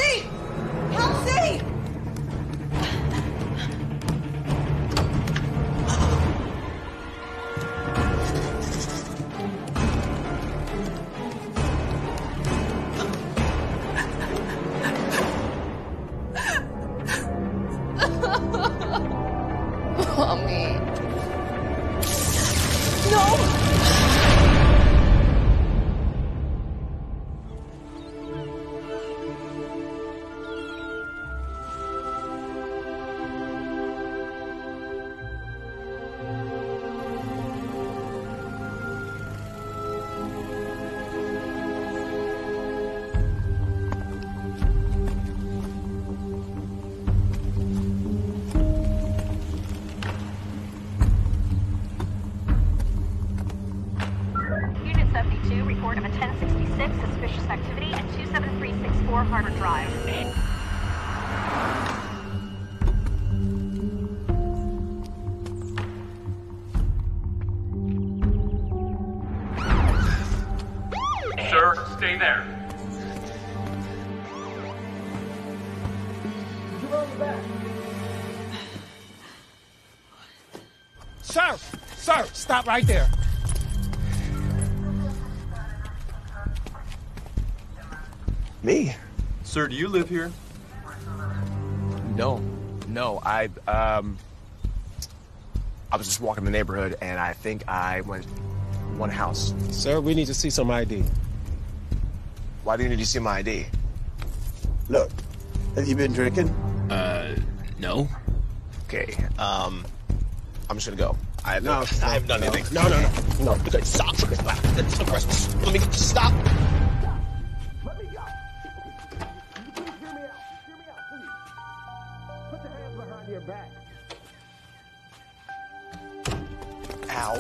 Help-C! Help-C! Mommy. No! Report of a 1066 suspicious activity at 27364 Harbor Drive. Sir, stay there. Sir! Sir! Stop right there. Me? Sir, do you live here? No. I was just walking the neighborhood, and I think I went one house. Sir, we need to see some ID. Why do you need to see my ID? Look, have you been drinking? No. Okay, I'm just gonna go. I haven't done anything. No. Okay, stop. Let me stop. Let me go. Please hear me out. Hear me out, please. Put your hands behind your back. Ow.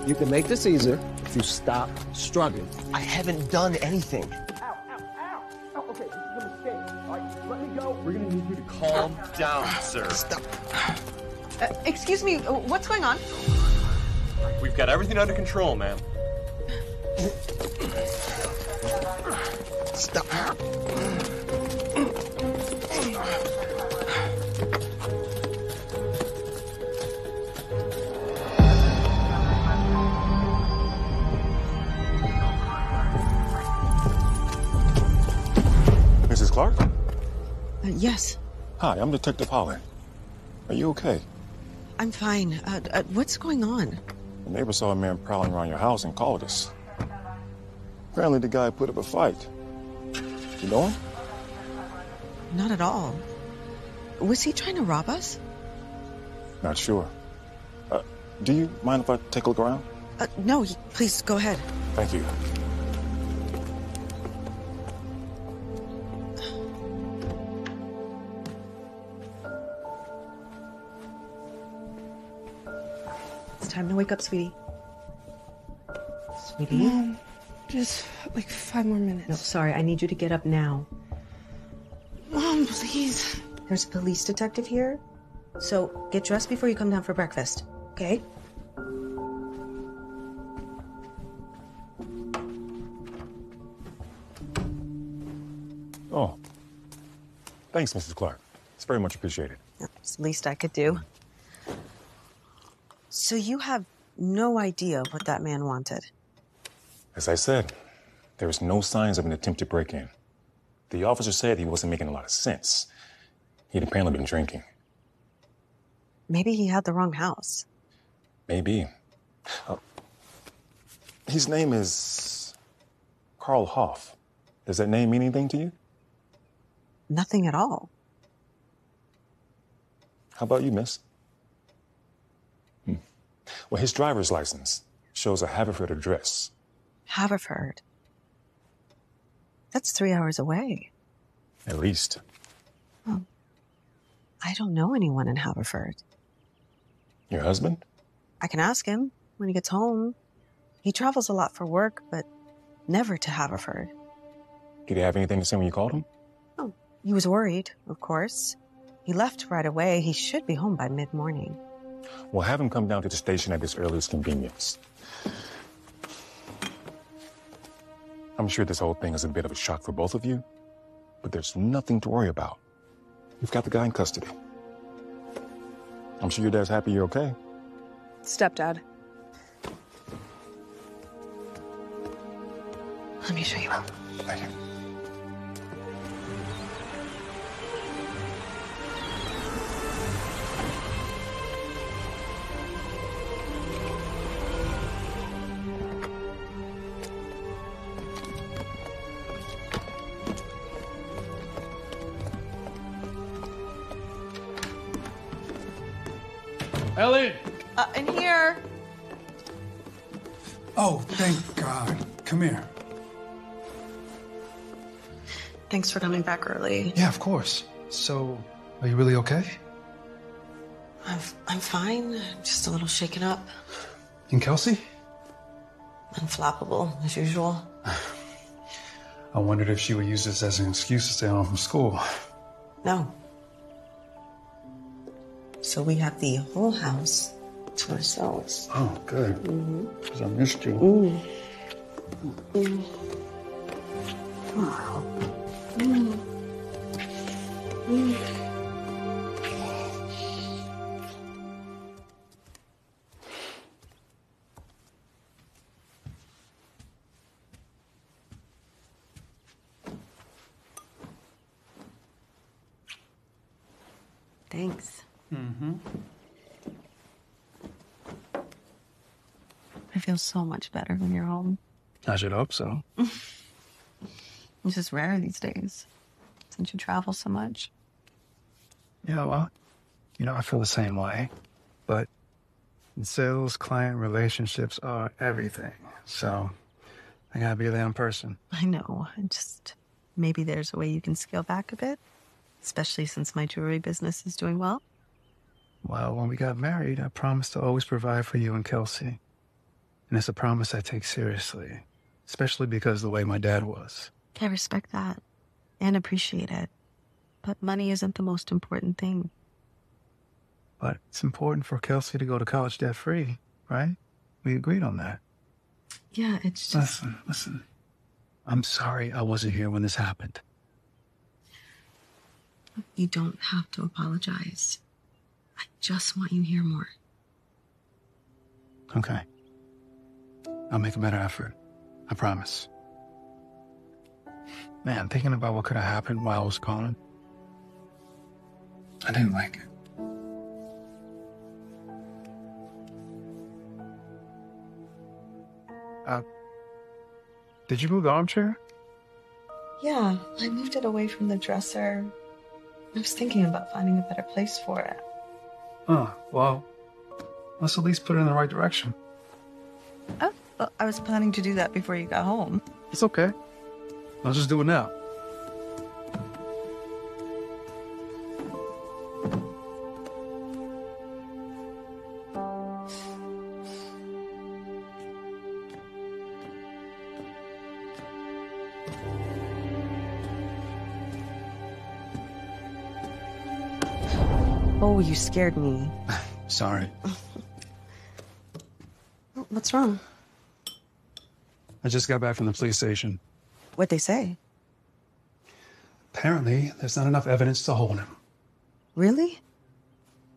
You can make this easier if you stop struggling. I haven't done anything. Ow. Okay, this is a mistake. All right, let me go. We're gonna need you to calm down, sir. Stop. Excuse me, what's going on? We've got everything under control, ma'am. Stop. Mrs. Clark? Yes, Hi, I'm Detective Holland. Are you okay? I'm fine. What's going on? The neighbor saw a man prowling around your house and called us. Apparently the guy put up a fight. You know him? Not at all. Was he trying to rob us? Not sure. Do you mind if I take a look around? No, please go ahead. Thank you. It's time to wake up, sweetie. Sweetie? Mom, just like 5 more minutes. No, sorry, I need you to get up now. Mom, please. There's a police detective here, so get dressed before you come down for breakfast, okay? Oh. Thanks, Mrs. Clark. It's very much appreciated. It's the least I could do. So you have no idea what that man wanted? As I said, there was no signs of an attempted break-in. The officer said he wasn't making a lot of sense. He'd apparently been drinking. Maybe he had the wrong house. Maybe. His name is Carl Hoff. Does that name mean anything to you? Nothing at all. How about you, miss? Well, his driver's license shows a Haverford address. Haverford? That's 3 hours away. At least. Well, I don't know anyone in Haverford. Your husband? I can ask him when he gets home. He travels a lot for work, but never to Haverford. Did he have anything to say when you called him? Oh, he was worried, of course. He left right away. He should be home by mid-morning. Well, have him come down to the station at his earliest convenience. I'm sure this whole thing is a bit of a shock for both of you. But there's nothing to worry about. You've got the guy in custody. I'm sure your dad's happy you're okay. Stepdad. Let me show you out. Thank you. Ellen! In here. Oh, thank God. Come here. Thanks for coming back early. Yeah, of course. So, are you really okay? I'm fine. Just a little shaken up. And Kelsey? Unflappable, as usual. I wondered if she would use this as an excuse to stay home from school. No. So we have the whole house to ourselves. Oh, good. Because I missed you. Thanks. I feel so much better when you're home. I should hope so. It's just rare these days, since you travel so much. Yeah, well, I feel the same way. But in sales, client relationships are everything. So I gotta be there in person. I know. Maybe there's a way you can scale back a bit, especially since my jewelry business is doing well. Well, when we got married, I promised to always provide for you and Kelsey. And it's a promise I take seriously, especially because of the way my dad was. I respect that and appreciate it. But money isn't the most important thing. But it's important for Kelsey to go to college debt-free, right? We agreed on that. Yeah, it's just... Listen. I'm sorry I wasn't here when this happened. You don't have to apologize. I just want you here more. Okay. I'll make a better effort. I promise. Man, thinking about what could have happened while I was calling, I didn't like it. Did you move the armchair? Yeah, I moved it away from the dresser. I was thinking about finding a better place for it. Oh, well, let's at least put it in the right direction. Oh, well, I was planning to do that before you got home. It's okay. I'll just do it now. Oh, you scared me. Sorry. What's wrong? I just got back from the police station. What'd they say? Apparently, there's not enough evidence to hold him. Really?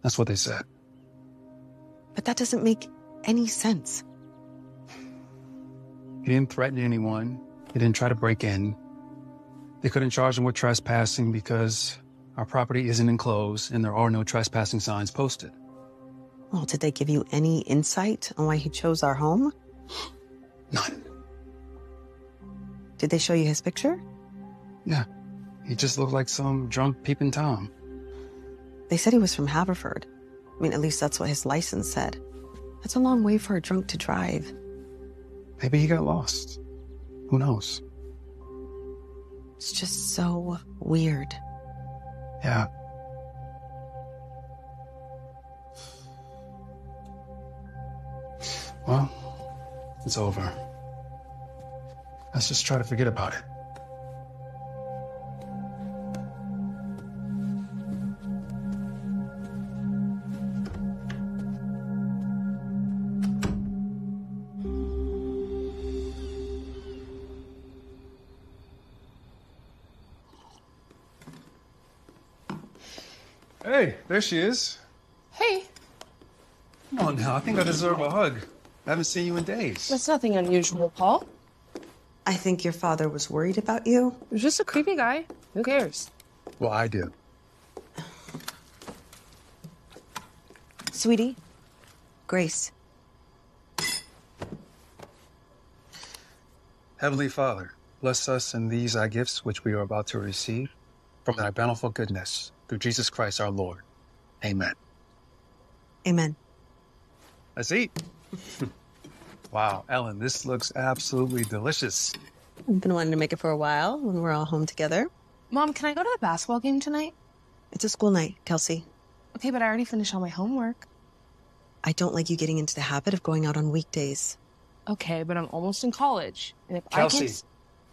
That's what they said. But that doesn't make any sense. He didn't threaten anyone. He didn't try to break in. They couldn't charge him with trespassing because our property isn't enclosed and there are no trespassing signs posted. Well, did they give you any insight on why he chose our home? None. Did they show you his picture? Yeah. He just looked like some drunk peeping Tom. They said he was from Haverford. I mean, at least that's what his license said. That's a long way for a drunk to drive. Maybe he got lost. Who knows? It's just so weird. Yeah. Well, it's over. Let's just try to forget about it. Hey, there she is. Hey. Come on now, I think I deserve a hug. I haven't seen you in days. That's nothing unusual, Paul. I think your father was worried about you. He was just a creepy guy. Who cares? Well, I do. Sweetie, Grace. Heavenly Father, bless us in these thy gifts which we are about to receive from thy bountiful goodness through Jesus Christ our Lord. Amen. Amen. Let's eat. Wow, Ellen, this looks absolutely delicious. I've been wanting to make it for a while when we're all home together. Mom, can I go to the basketball game tonight? It's a school night, Kelsey. Okay, but I already finished all my homework. I don't like you getting into the habit of going out on weekdays. Okay, but I'm almost in college. And if Kelsey,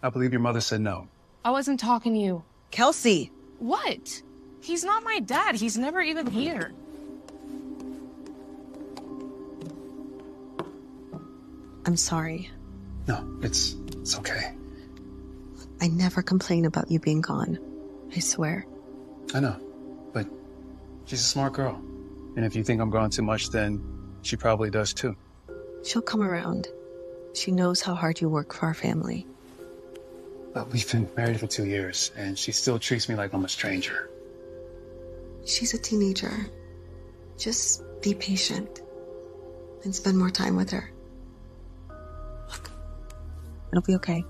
I believe your mother said no. I wasn't talking to you. Kelsey! What? He's not my dad. He's never even here. I'm sorry. No, it's okay. I never complain about you being gone. I swear. I know, but she's a smart girl. And if you think I'm gone too much, then she probably does too. She'll come around. She knows how hard you work for our family. But we've been married for 2 years, and she still treats me like I'm a stranger. She's a teenager. Just be patient and spend more time with her. Look, it'll be okay.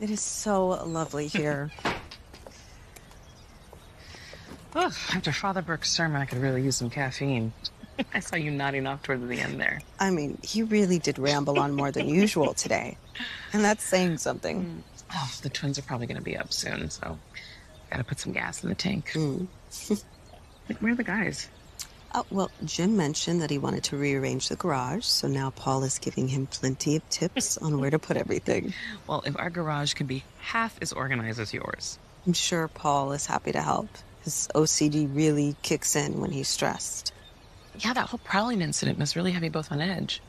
It is so lovely here. Oh, after Father Burke's sermon, I could really use some caffeine. I saw you nodding off toward the end there. I mean, he really did ramble on more than usual today. And that's saying something. Oh, the twins are probably going to be up soon, so gotta put some gas in the tank. Where are the guys? Oh, well, Jim mentioned that he wanted to rearrange the garage, so now Paul is giving him plenty of tips on where to put everything. Well, if our garage can be half as organized as yours. I'm sure Paul is happy to help. His OCD really kicks in when he's stressed. Yeah, that whole prowling incident must really have you both on edge.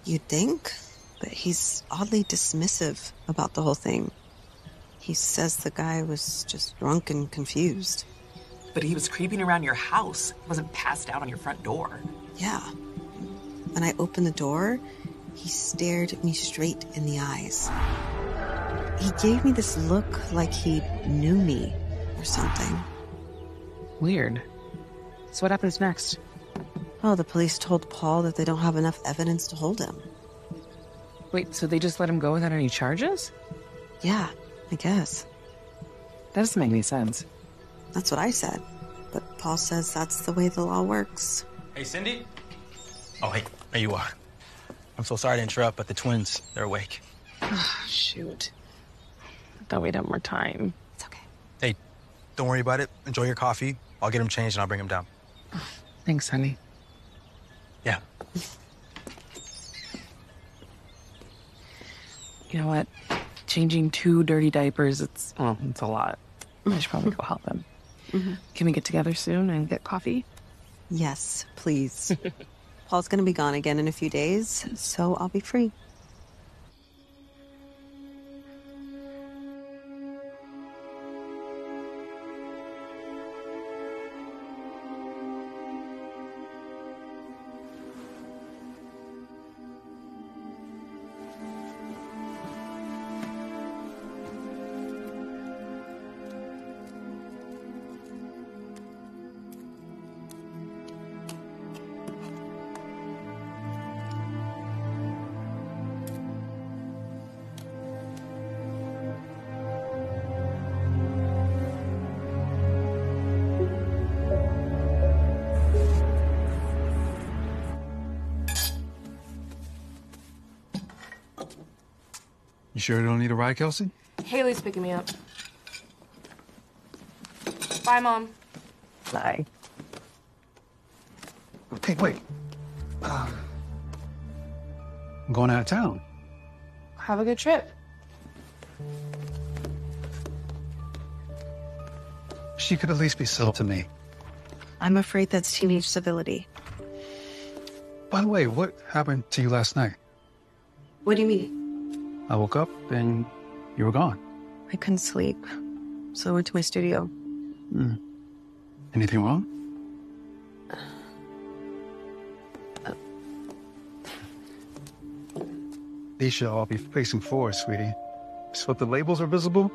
You'd think, but he's oddly dismissive about the whole thing. He says the guy was just drunk and confused. But he was creeping around your house. He wasn't passed out on your front door. Yeah. When I opened the door, he stared me straight in the eyes. He gave me this look like he knew me or something. Weird. So what happens next? Oh, the police told Paul that they don't have enough evidence to hold him. Wait, so they just let him go without any charges? Yeah, I guess. That doesn't make any sense. That's what I said. But Paul says that's the way the law works. Hey, Cindy? Oh, hey, there you are. I'm so sorry to interrupt, but the twins, they're awake. Oh, shoot. I thought we'd have more time. It's okay. Hey, don't worry about it. Enjoy your coffee. I'll get them changed and I'll bring them down. Thanks, honey. Yeah. You know what? Changing 2 dirty diapers, it's a lot. I should probably go help him. Can we get together soon and get coffee? Yes, please. Paul's gonna be gone again in a few days, so I'll be free. You sure you don't need a ride, Kelsey? Haley's picking me up. Bye, Mom. Bye. Hey, wait. I'm going out of town. Have a good trip. She could at least be civil to me. I'm afraid that's teenage civility. By the way, what happened to you last night? What do you mean? I woke up and you were gone. I couldn't sleep, so I went to my studio. Anything wrong? These should all be facing forward, sweetie. So if the labels are visible,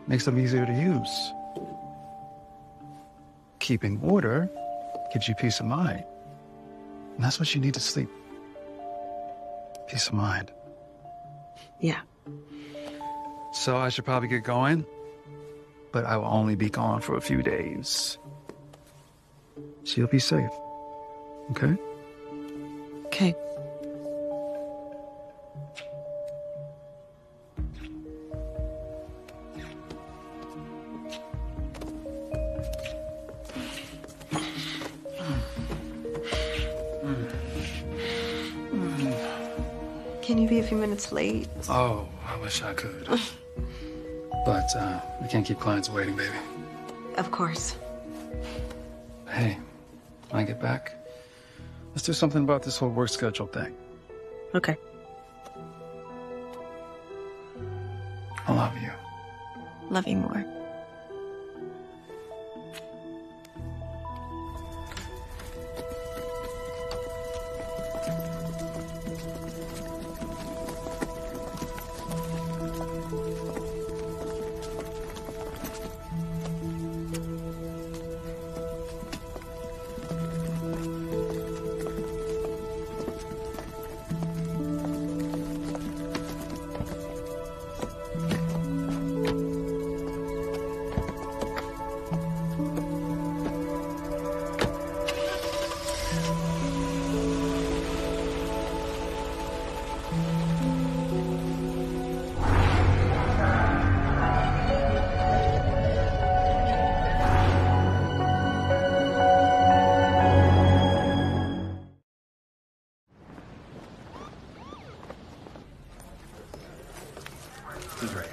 makes them easier to use. Keeping order gives you peace of mind. And that's what you need to sleep. Peace of mind. Yeah. So I should probably get going, but I will only be gone for a few days. So you'll be safe, okay? Okay. Can you be a few minutes late? Oh, I wish I could. But we can't keep clients waiting, baby. Of course. Hey, when I get back, let's do something about this whole work schedule thing. Okay. I love you. Love you more.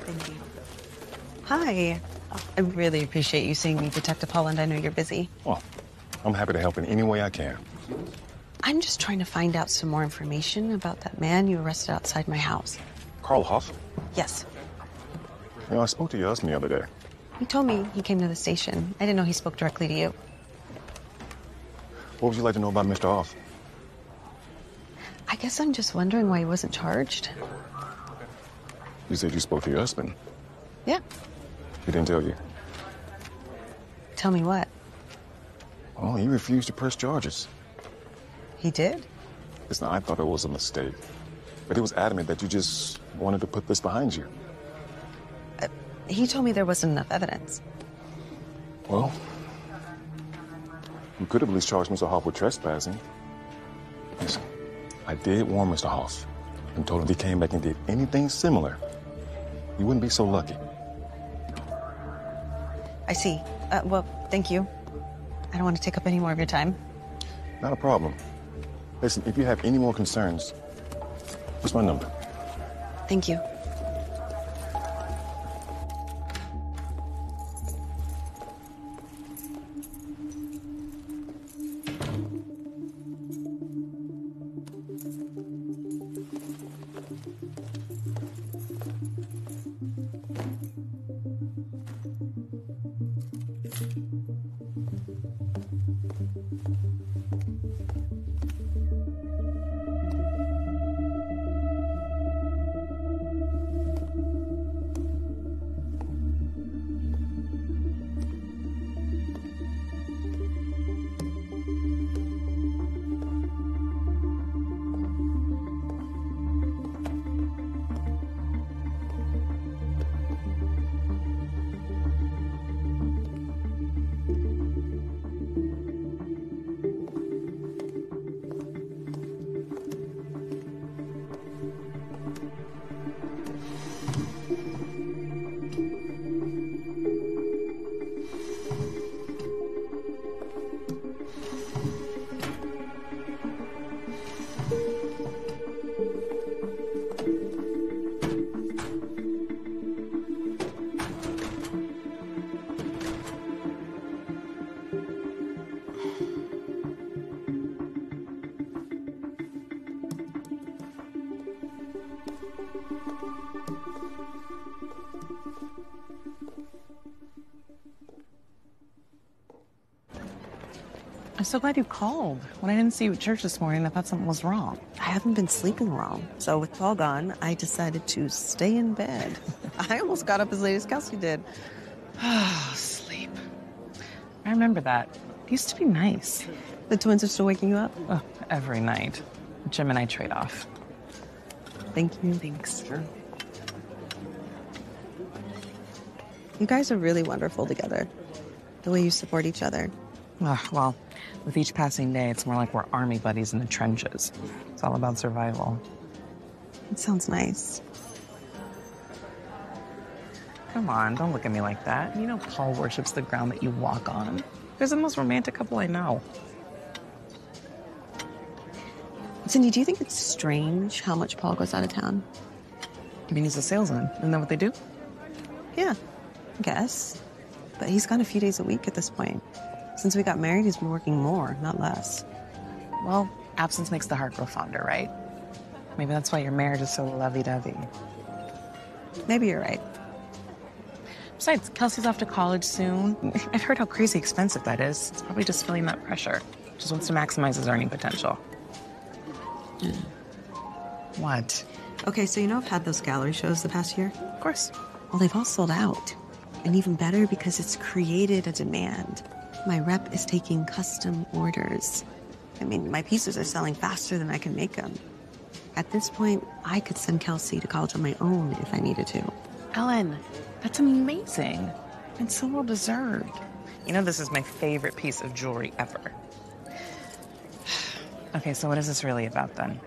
Thank you. Hi. I really appreciate you seeing me, Detective Holland. I know you're busy. Well, I'm happy to help in any way I can. I'm just trying to find out some more information about that man you arrested outside my house. Carl Hoff? Yes. You know, I spoke to your husband the other day. He told me he came to the station. I didn't know he spoke directly to you. What would you like to know about Mr. Hoff? I guess I'm just wondering why he wasn't charged. You said you spoke to your husband. Yeah. He didn't tell you. Tell me what? Well, he refused to press charges. He did? Listen, I thought it was a mistake. But he was adamant that you just wanted to put this behind you. He told me there wasn't enough evidence. Well, you could have at least charged Mr. Hoff with trespassing. Listen, I did warn Mr. Hoff and told him if he came back and did anything similar, you wouldn't be so lucky. I see. Well, thank you. I don't want to take up any more of your time. Not a problem. Listen, if you have any more concerns, what's my number? Thank you. I'm so glad you called. When I didn't see you at church this morning, I thought something was wrong. I haven't been sleeping well. So with Paul gone, I decided to stay in bed. I almost got up as late as Kelsey did. Oh, sleep. I remember that. It used to be nice. The twins are still waking you up? Oh, every night. Jim and I trade off. Thank you. Thanks. Sure. You guys are really wonderful together. The way you support each other. Well, with each passing day, it's more like we're army buddies in the trenches. It's all about survival. It sounds nice. Come on, don't look at me like that. You know Paul worships the ground that you walk on. They're the most romantic couple I know. Cindy, do you think it's strange how much Paul goes out of town? I mean, he's a salesman. Isn't that what they do? Yeah, I guess. But he's gone a few days a week at this point. Since we got married, he's been working more, not less. Well, absence makes the heart grow fonder, right? Maybe that's why your marriage is so lovey-dovey. Maybe you're right. Besides, Kelsey's off to college soon. I've heard how crazy expensive that is. It's probably just feeling that pressure. Just wants to maximize his earning potential. What? Okay, so you know I've had those gallery shows the past year? Of course. Well, they've all sold out. And even better because it's created a demand. My rep is taking custom orders. I mean, my pieces are selling faster than I can make them. At this point, I could send Kelsey to college on my own if I needed to. Ellen, that's amazing. And so well deserved. You know, this is my favorite piece of jewelry ever. Okay, so what is this really about then?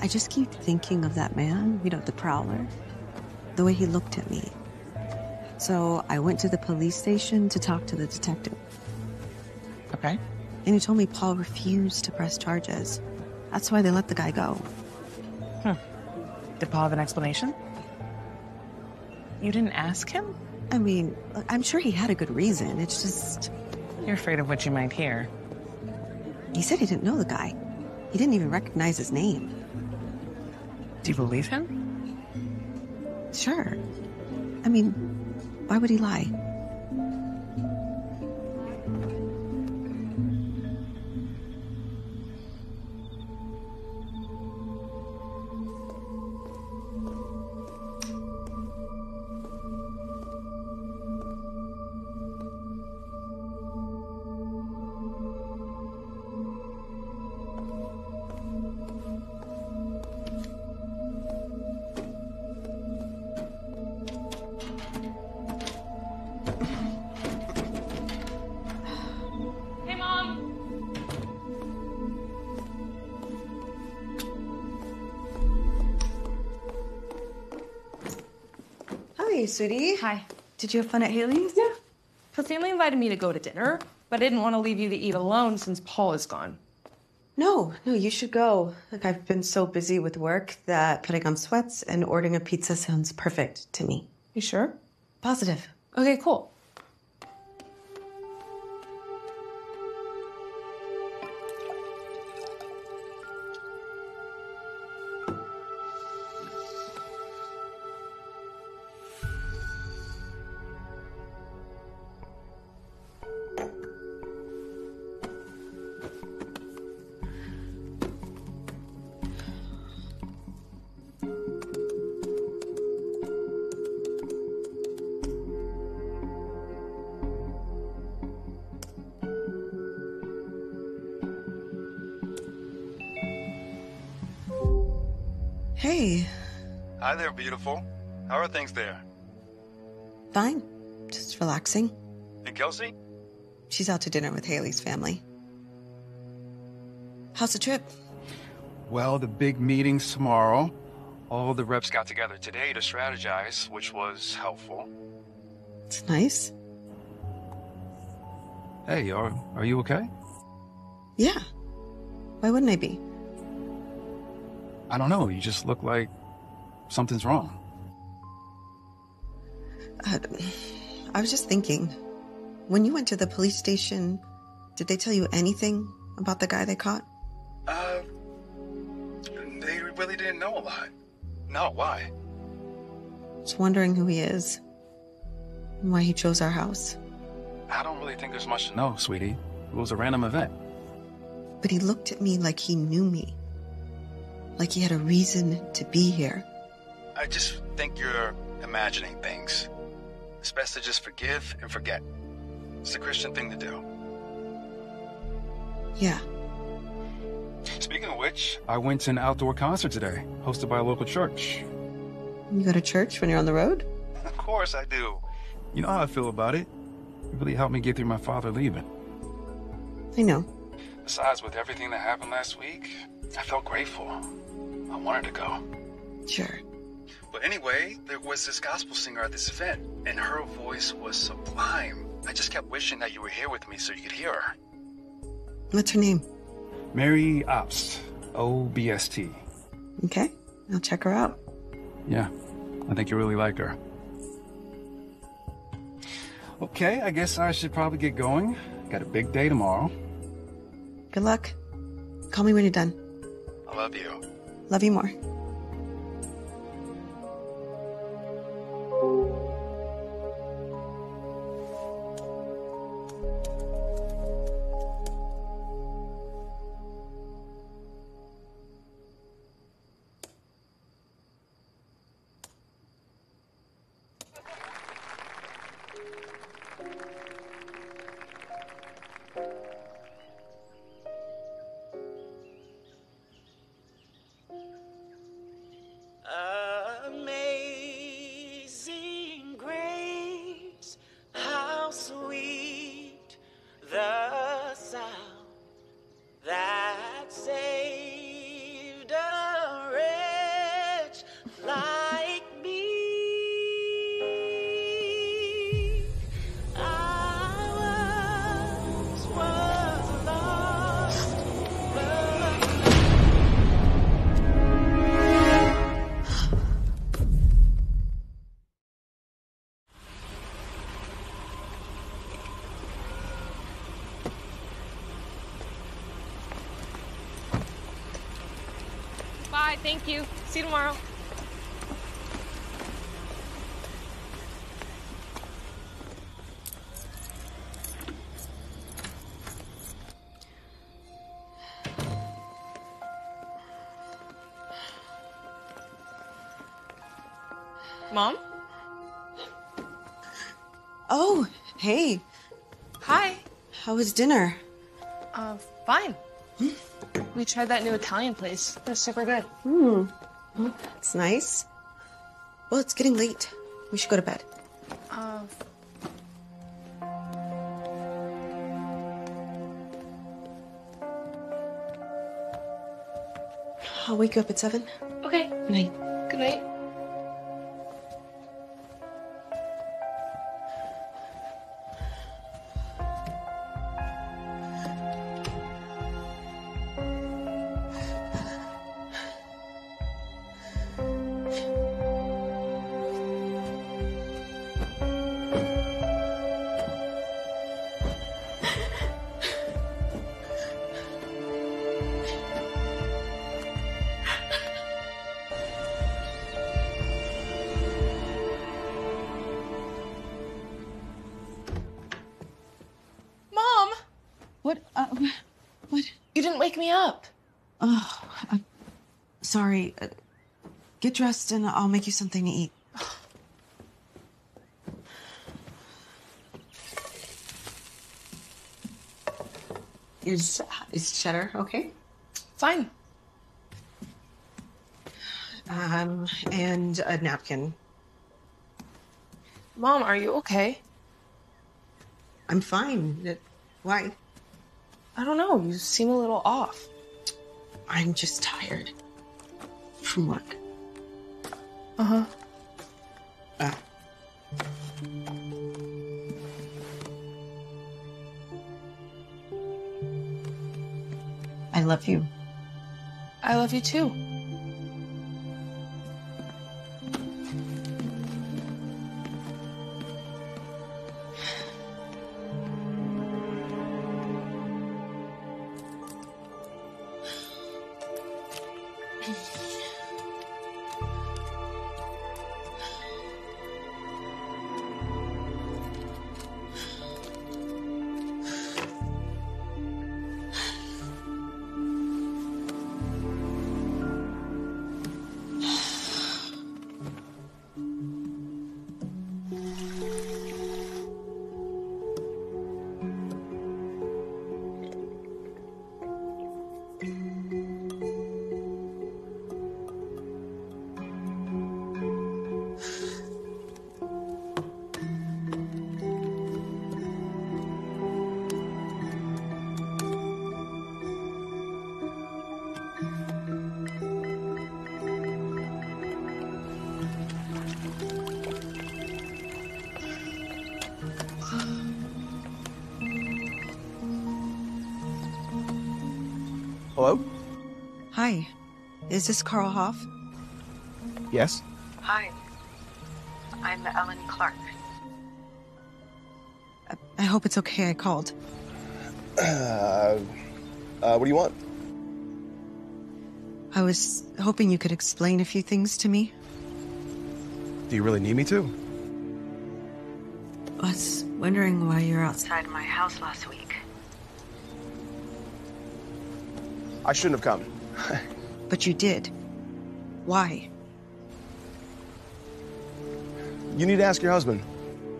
I just keep thinking of that man, you know, the prowler. The way he looked at me. So I went to the police station to talk to the detective. Okay. And he told me Paul refused to press charges. That's why they let the guy go. Did Paul have an explanation? You didn't ask him? I mean, I'm sure he had a good reason. It's just... You're afraid of what you might hear. He said he didn't know the guy. He didn't even recognize his name. Do you believe him? Sure. I mean, why would he lie? Hi, sweetie. Hi. Did you have fun at Haley's? Yeah. The family invited me to go to dinner, but I didn't want to leave you to eat alone since Paul is gone. No, you should go. Like, I've been so busy with work that putting on sweats and ordering a pizza sounds perfect to me. You sure? Positive. Okay, cool. Hey. Hi there, beautiful. How are things there? Fine. Just relaxing. And Kelsey? She's out to dinner with Haley's family. How's the trip? Well, the big meeting's tomorrow. All the reps got together today to strategize, which was helpful. It's nice. Hey, are you okay? Yeah. Why wouldn't I be? I don't know. You just look like something's wrong. I was just thinking, when you went to the police station, did they tell you anything about the guy they caught? They really didn't know a lot. No, why? Just wondering who he is and why he chose our house. I don't really think there's much to know, sweetie. It was a random event. But he looked at me like he knew me. Like he had a reason to be here. I just think you're imagining things. It's best to just forgive and forget. It's the Christian thing to do. Yeah. Speaking of which, I went to an outdoor concert today, hosted by a local church. You go to church when you're on the road? Of course I do. You know how I feel about it. It really helped me get through my father leaving. I know. Besides, with everything that happened last week, I felt grateful. I wanted to go. Sure. But anyway, there was this gospel singer at this event, and her voice was sublime. I just kept wishing that you were here with me so you could hear her. What's her name? Mary Obst. O-B-S-T. Okay, I'll check her out. Yeah, I think you really like her. Okay, I guess I should probably get going. Got a big day tomorrow. Good luck. Call me when you're done. I love you. Love you more. Amazing grace, how sweet the sound that saved a wretch like me. I once was lost, Bye, thank you. See you tomorrow. Mom? Oh, hey. Hi. How was dinner? Fine. We tried that new Italian place. They're super good. That's nice. Well, it's getting late. We should go to bed. I'll wake you up at 7. Okay. Good night. Good night. What? You didn't wake me up. Oh, I'm sorry. Get dressed and I'll make you something to eat. Is cheddar okay? Fine. And a napkin. Mom, are you okay? I'm fine. Why? I don't know. You seem a little off. I'm just tired. From work. Uh-huh. I love you. I love you too. Hello? Hi. Is this Carl Hoff? Yes? Hi. I'm Ellen Clark. I hope it's okay I called. What do you want? I was hoping you could explain a few things to me. Do you really need me to? I was wondering why you were outside my house last week. I shouldn't have come. But you did. Why? You need to ask your husband.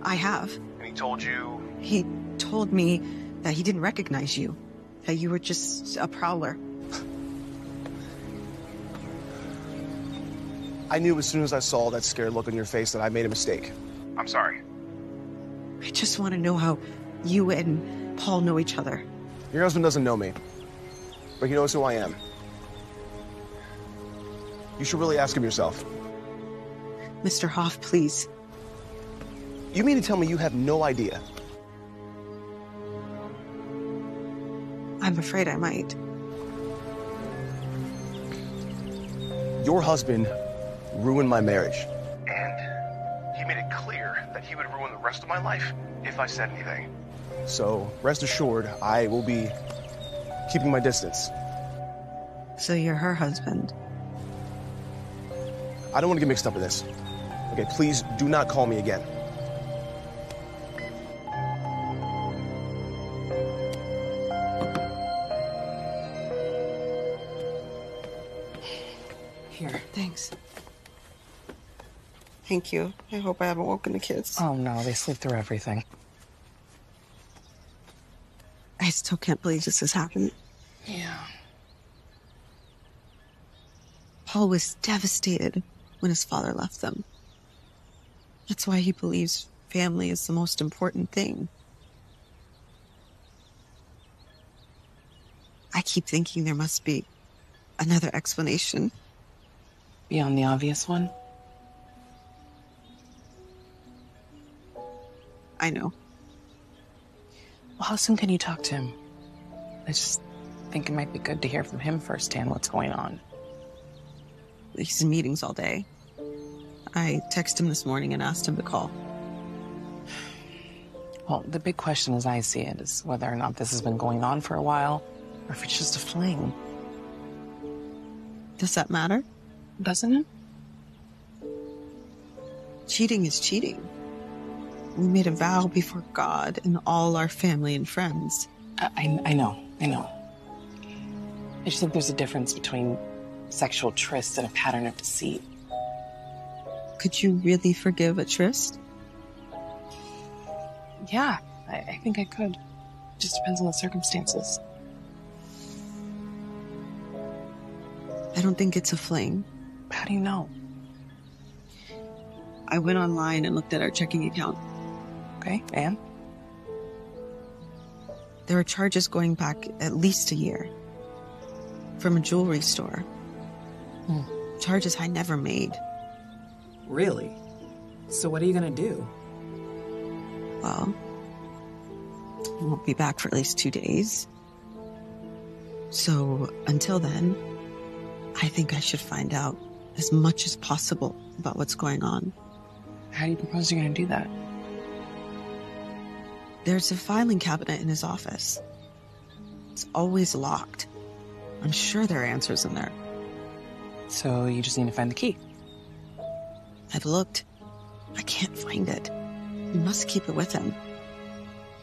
I have. And he told you? He told me that he didn't recognize you. That you were just a prowler. I knew as soon as I saw that scared look on your face that I made a mistake. I'm sorry. I just want to know how you and Paul know each other. Your husband doesn't know me, but he knows who I am. You should really ask him yourself. Mr. Hoff, please. You mean to tell me you have no idea? I'm afraid I might. Your husband ruined my marriage. And he made it clear that he would ruin the rest of my life if I said anything. So rest assured, I will be keeping my distance. So you're her husband? I don't want to get mixed up with this. Okay, please do not call me again. Here, thanks. Thank you. I hope I haven't woken the kids. Oh no, they sleep through everything. I still can't believe this has happened. Yeah. Paul was devastated when his father left them. That's why he believes family is the most important thing. I keep thinking there must be another explanation. Beyond the obvious one? I know. Well, how soon can you talk to him? I just think it might be good to hear from him firsthand what's going on. He's in meetings all day. I texted him this morning and asked him to call. Well, the big question as I see it is whether or not this has been going on for a while, or if it's just a fling. Does that matter? Doesn't it? Cheating is cheating. We made a vow before God and all our family and friends. I know. I know. I just think there's a difference between sexual trysts and a pattern of deceit. Could you really forgive a tryst? Yeah, I think I could. Just depends on the circumstances. I don't think it's a fling. How do you know? I went online and looked at our checking account. Okay, and? There are charges going back at least a year. From a jewelry store. Charges I never made. Really? So what are you gonna do? Well, I won't be back for at least 2 days. So until then, I think I should find out as much as possible about what's going on. How do you propose you're gonna do that? There's a filing cabinet in his office. It's always locked. I'm sure there are answers in there. So you just need to find the key. I've looked. I can't find it. He must keep it with him.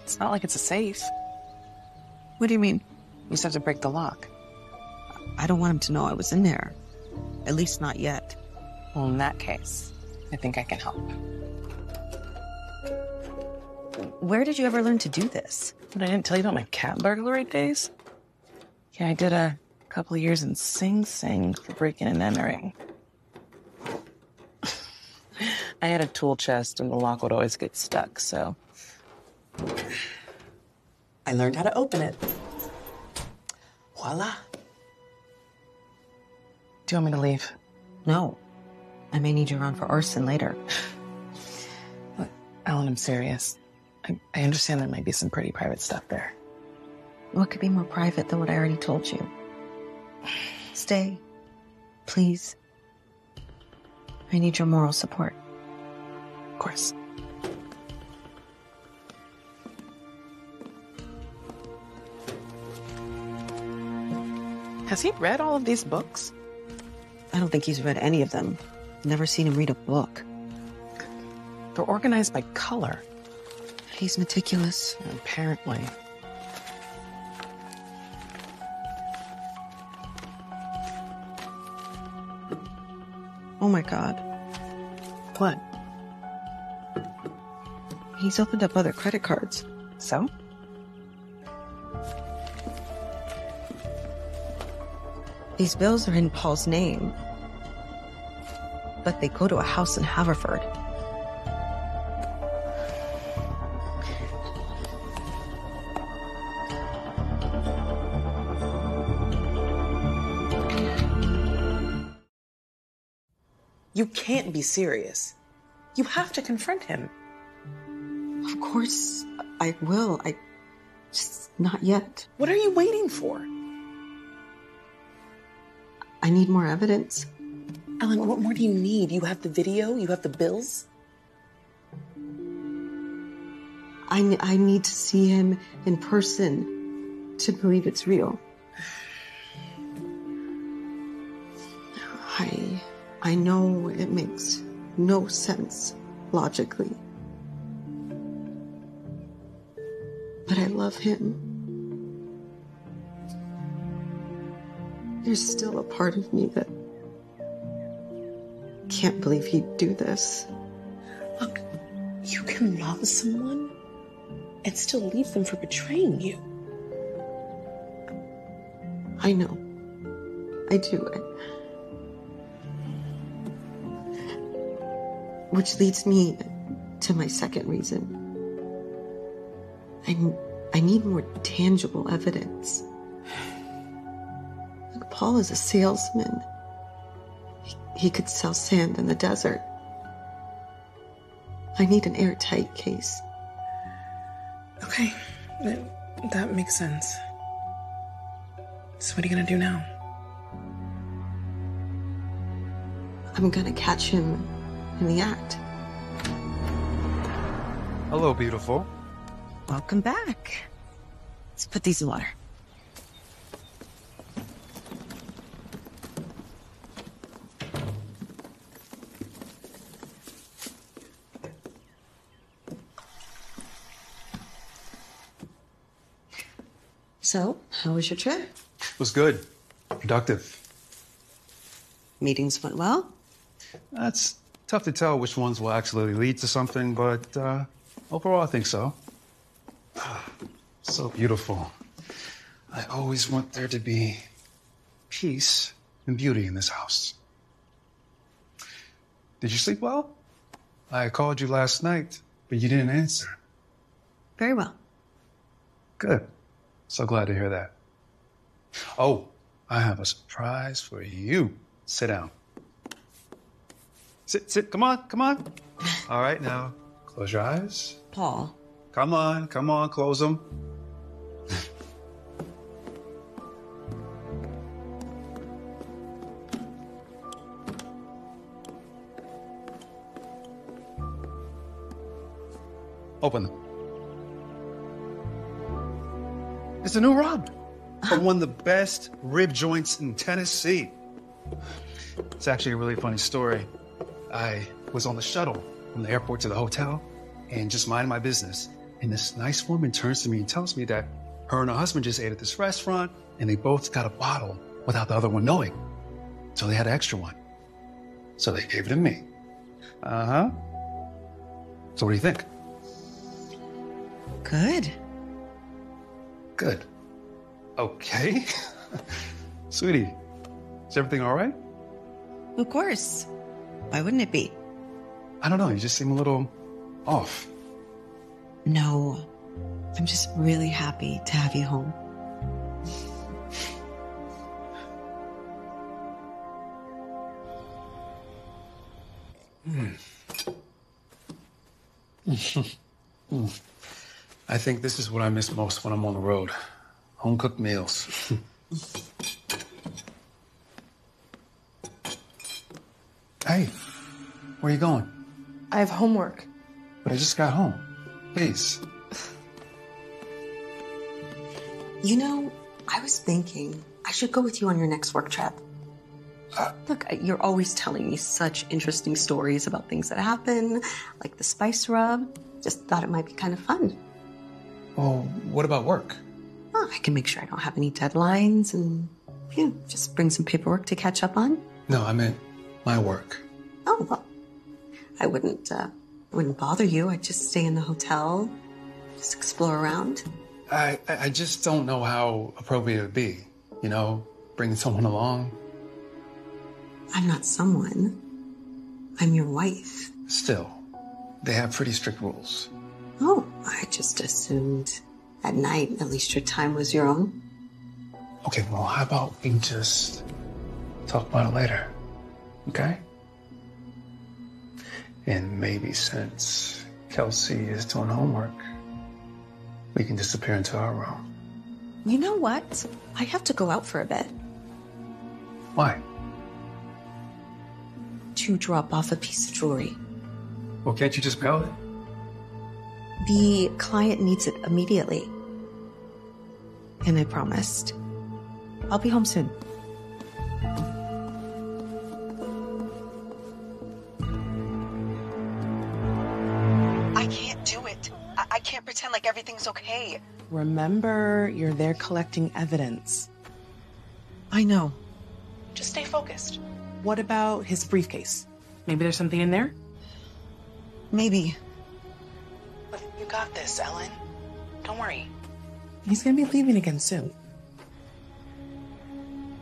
It's not like it's a safe. What do you mean? You just have to break the lock. I don't want him to know I was in there. At least not yet. Well, in that case, I think I can help. Where did you ever learn to do this? But I didn't tell you about my cat burglary days? Yeah, I did a couple of years in Sing Sing for breaking and entering. I had a tool chest and the lock would always get stuck, so I learned how to open it. Voila. Do you want me to leave? No. I may need you around for arson later. Look, Ellen, I'm serious. I understand there might be some pretty private stuff there. What could be more private than what I already told you? Stay. Please. I need your moral support. Of course. Has he read all of these books? I don't think he's read any of them. Never seen him read a book. They're organized by color. He's meticulous. Apparently. Oh my God. What? He's opened up other credit cards. So? These bills are in Paul's name, but they go to a house in Haverford. You can't be serious. You have to confront him. Of course, I will. Just not yet. What are you waiting for? I need more evidence. Ellen, what more do you need? You have the video? You have the bills? I need to see him in person to believe it's real. I know it makes no sense logically. But I love him. There's still a part of me that can't believe he'd do this. Look, you can love someone and still leave them for betraying you. I know. I do. Which leads me to my second reason. I need more tangible evidence. Like Paul is a salesman. He could sell sand in the desert. I need an airtight case. Okay, that makes sense. So what are you gonna do now? I'm gonna catch him in the act. Hello, beautiful. Welcome back. Let's put these in water. So, How was your trip? It was good. Productive. Meetings went well? That's tough to tell which ones will actually lead to something, but overall, I think so. So beautiful. I always want there to be peace and beauty in this house. Did you sleep well? I called you last night, but you didn't answer. Very well. Good. So glad to hear that. Oh, I have a surprise for you. Sit down. Sit. Come on. All right, now, close your eyes. Paul. Come on, close them. Open them. It's a new rub from one of the best rib joints in Tennessee. It's actually a really funny story. I was on the shuttle from the airport to the hotel and just minding my business. And this nice woman turns to me and tells me that her and her husband just ate at this restaurant and they both got a bottle without the other one knowing. So they had an extra one. So they gave it to me. Uh-huh. So what do you think? Good. Good. Okay. Sweetie, is everything all right? Of course. Why wouldn't it be? I don't know. You just seem a little off. No. I'm just really happy to have you home. I think this is what I miss most when I'm on the road. Home-cooked meals. Hey, where are you going? I have homework. But I just got home. Please. You know, I was thinking I should go with you on your next work trip. Look, you're always telling me such interesting stories about things that happen, like the spice rub. Just thought it might be kind of fun. Well, what about work? Oh, I can make sure I don't have any deadlines and, just bring some paperwork to catch up on. No, I meant my work. Oh, well, I wouldn't bother you. I'd just stay in the hotel, just explore around. I just don't know how appropriate it would be, bringing someone along. I'm not someone. I'm your wife. Still, they have pretty strict rules. Oh, I just assumed at night, at least your time was your own. Okay, well, how about we just talk about it later, okay? And maybe since Kelsey is doing homework, we can disappear into our room. You know what? I have to go out for a bit. Why? To drop off a piece of jewelry. Well, can't you just mail it? The client needs it immediately. And I promised. I'll be home soon. I can't do it. I can't pretend like everything's okay. Remember, you're there collecting evidence. I know. Just stay focused. What about his briefcase? Maybe there's something in there? Maybe. But you got this, Ellen. Don't worry. He's gonna be leaving again soon.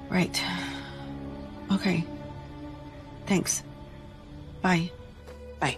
Right. Okay. Thanks. Bye. Bye.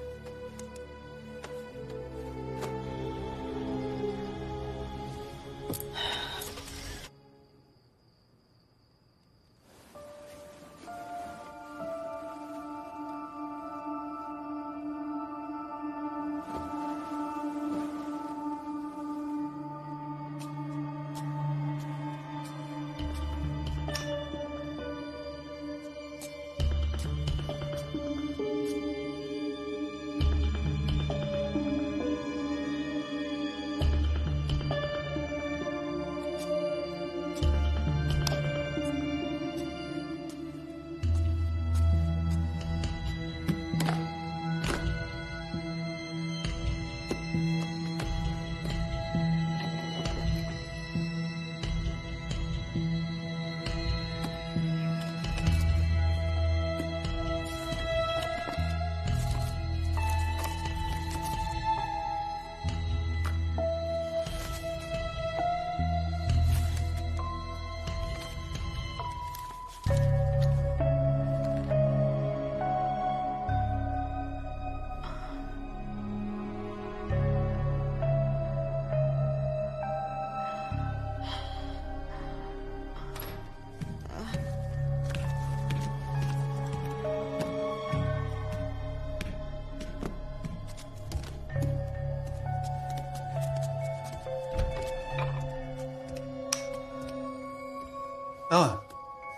Ellen,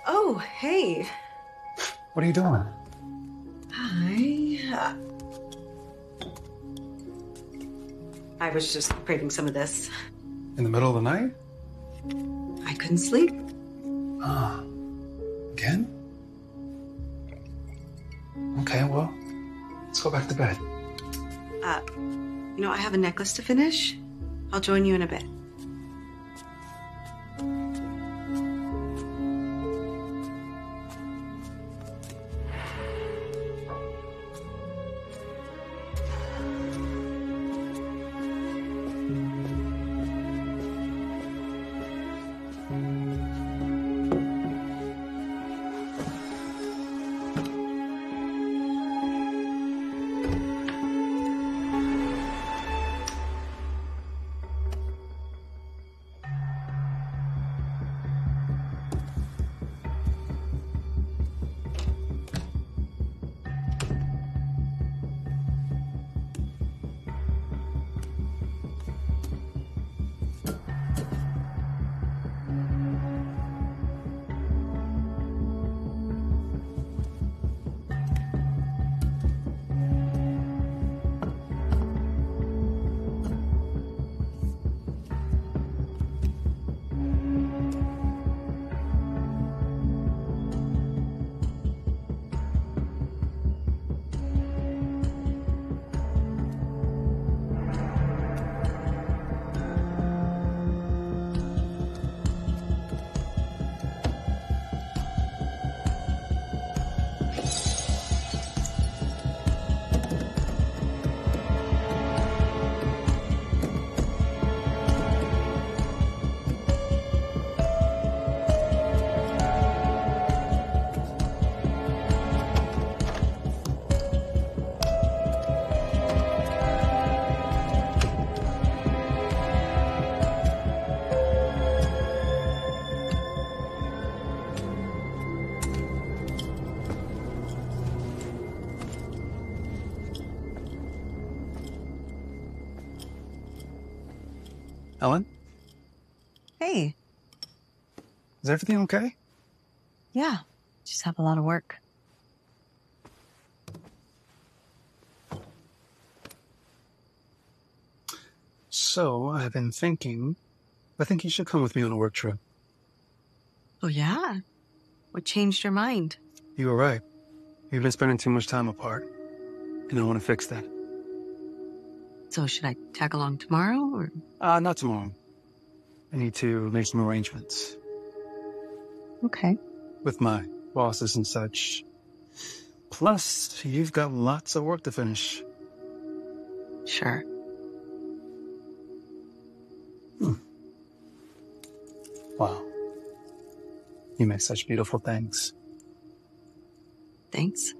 Oh, hey. what are you doing? I was just craving some of this. In the middle of the night? I couldn't sleep. Again? Okay, well, let's go back to bed. I have a necklace to finish. I'll join you in a bit. Ellen, Hey. is everything okay? Yeah. Just have a lot of work. So, I've been thinking, I think you should come with me on a work trip. Oh, yeah? What changed your mind? You were right. We've been spending too much time apart, and I want to fix that. So should I tag along tomorrow, or? Not tomorrow. I need to make some arrangements Okay. with my bosses and such. Plus, you've got lots of work to finish. Sure. Wow. You make such beautiful things. Thanks.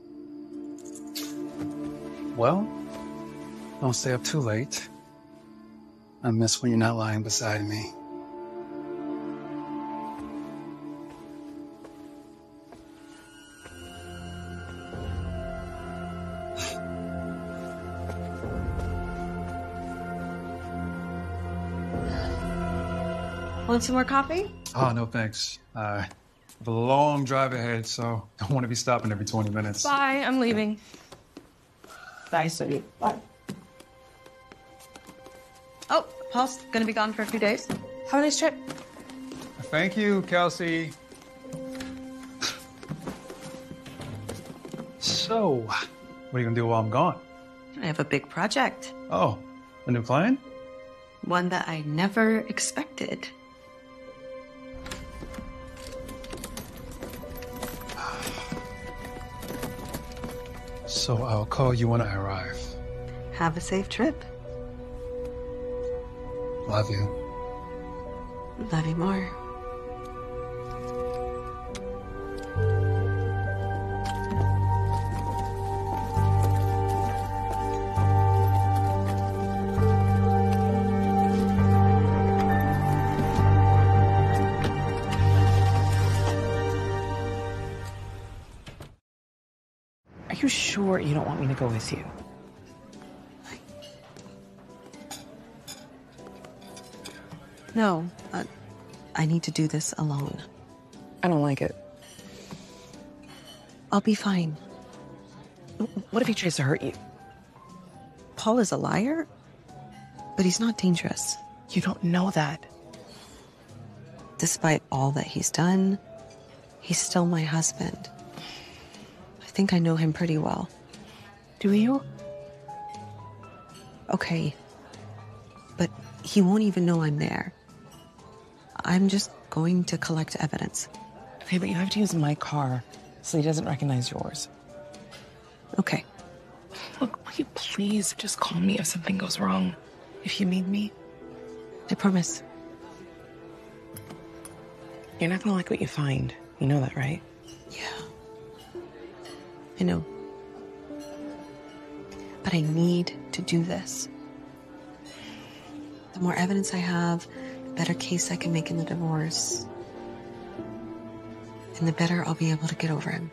Well, don't stay up too late. I miss when you're not lying beside me. Want some more coffee? Oh, no thanks. I have a long drive ahead, so I don't want to be stopping every 20 minutes. Bye, I'm leaving. Bye, sweetie. Bye. Oh, Paul's gonna be gone for a few days. Have a nice trip. Thank you, Kelsey. So, what are you gonna do while I'm gone? I have a big project. Oh, a new client? One that I never expected. So I'll call you when I arrive. Have a safe trip. Love you. Love you more. Are you sure you don't want me to go with you? No, I need to do this alone. I don't like it. I'll be fine. What if he tries to hurt you? Paul is a liar, but he's not dangerous. You don't know that. Despite all that he's done, he's still my husband. I think I know him pretty well. Do you? Okay. But he won't even know I'm there. I'm just going to collect evidence. Okay, but you have to use my car so he doesn't recognize yours. Okay. Look, will you please just call me if something goes wrong? If you need me? I promise. You're not gonna like what you find. You know that, right? Yeah. I know. But I need to do this. The more evidence I have, the better case I can make in the divorce. And the better I'll be able to get over him.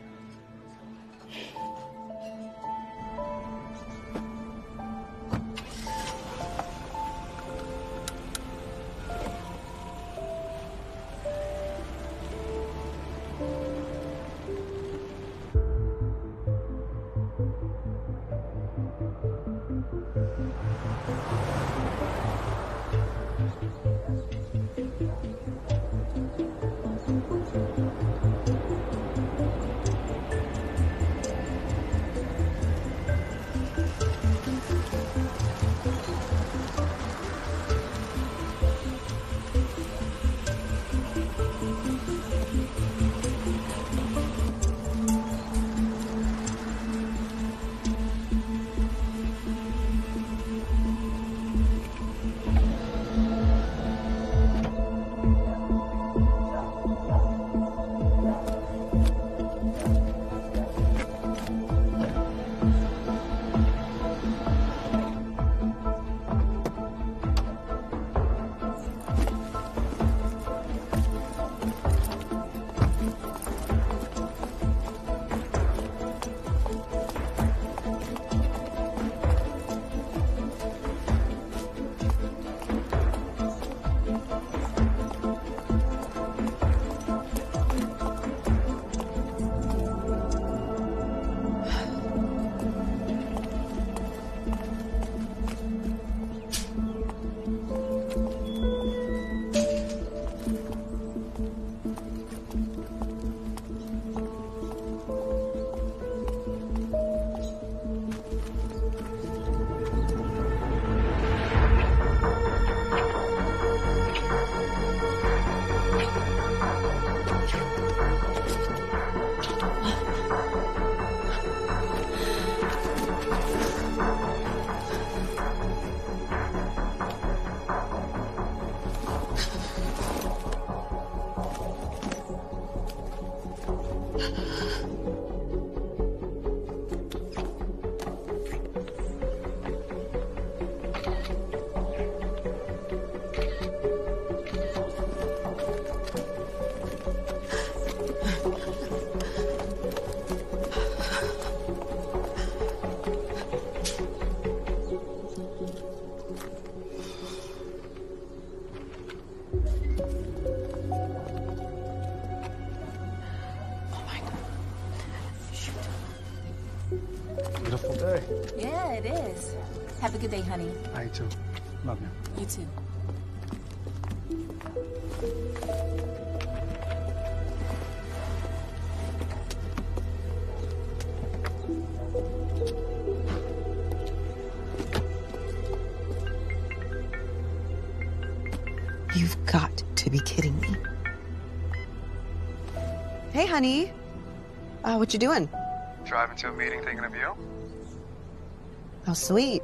Beautiful day. Yeah, it is. Have a good day, honey. I too. Love you. You too. You've got to be kidding me. Hey, honey. What you doing? Driving to a meeting thinking of you? How sweet.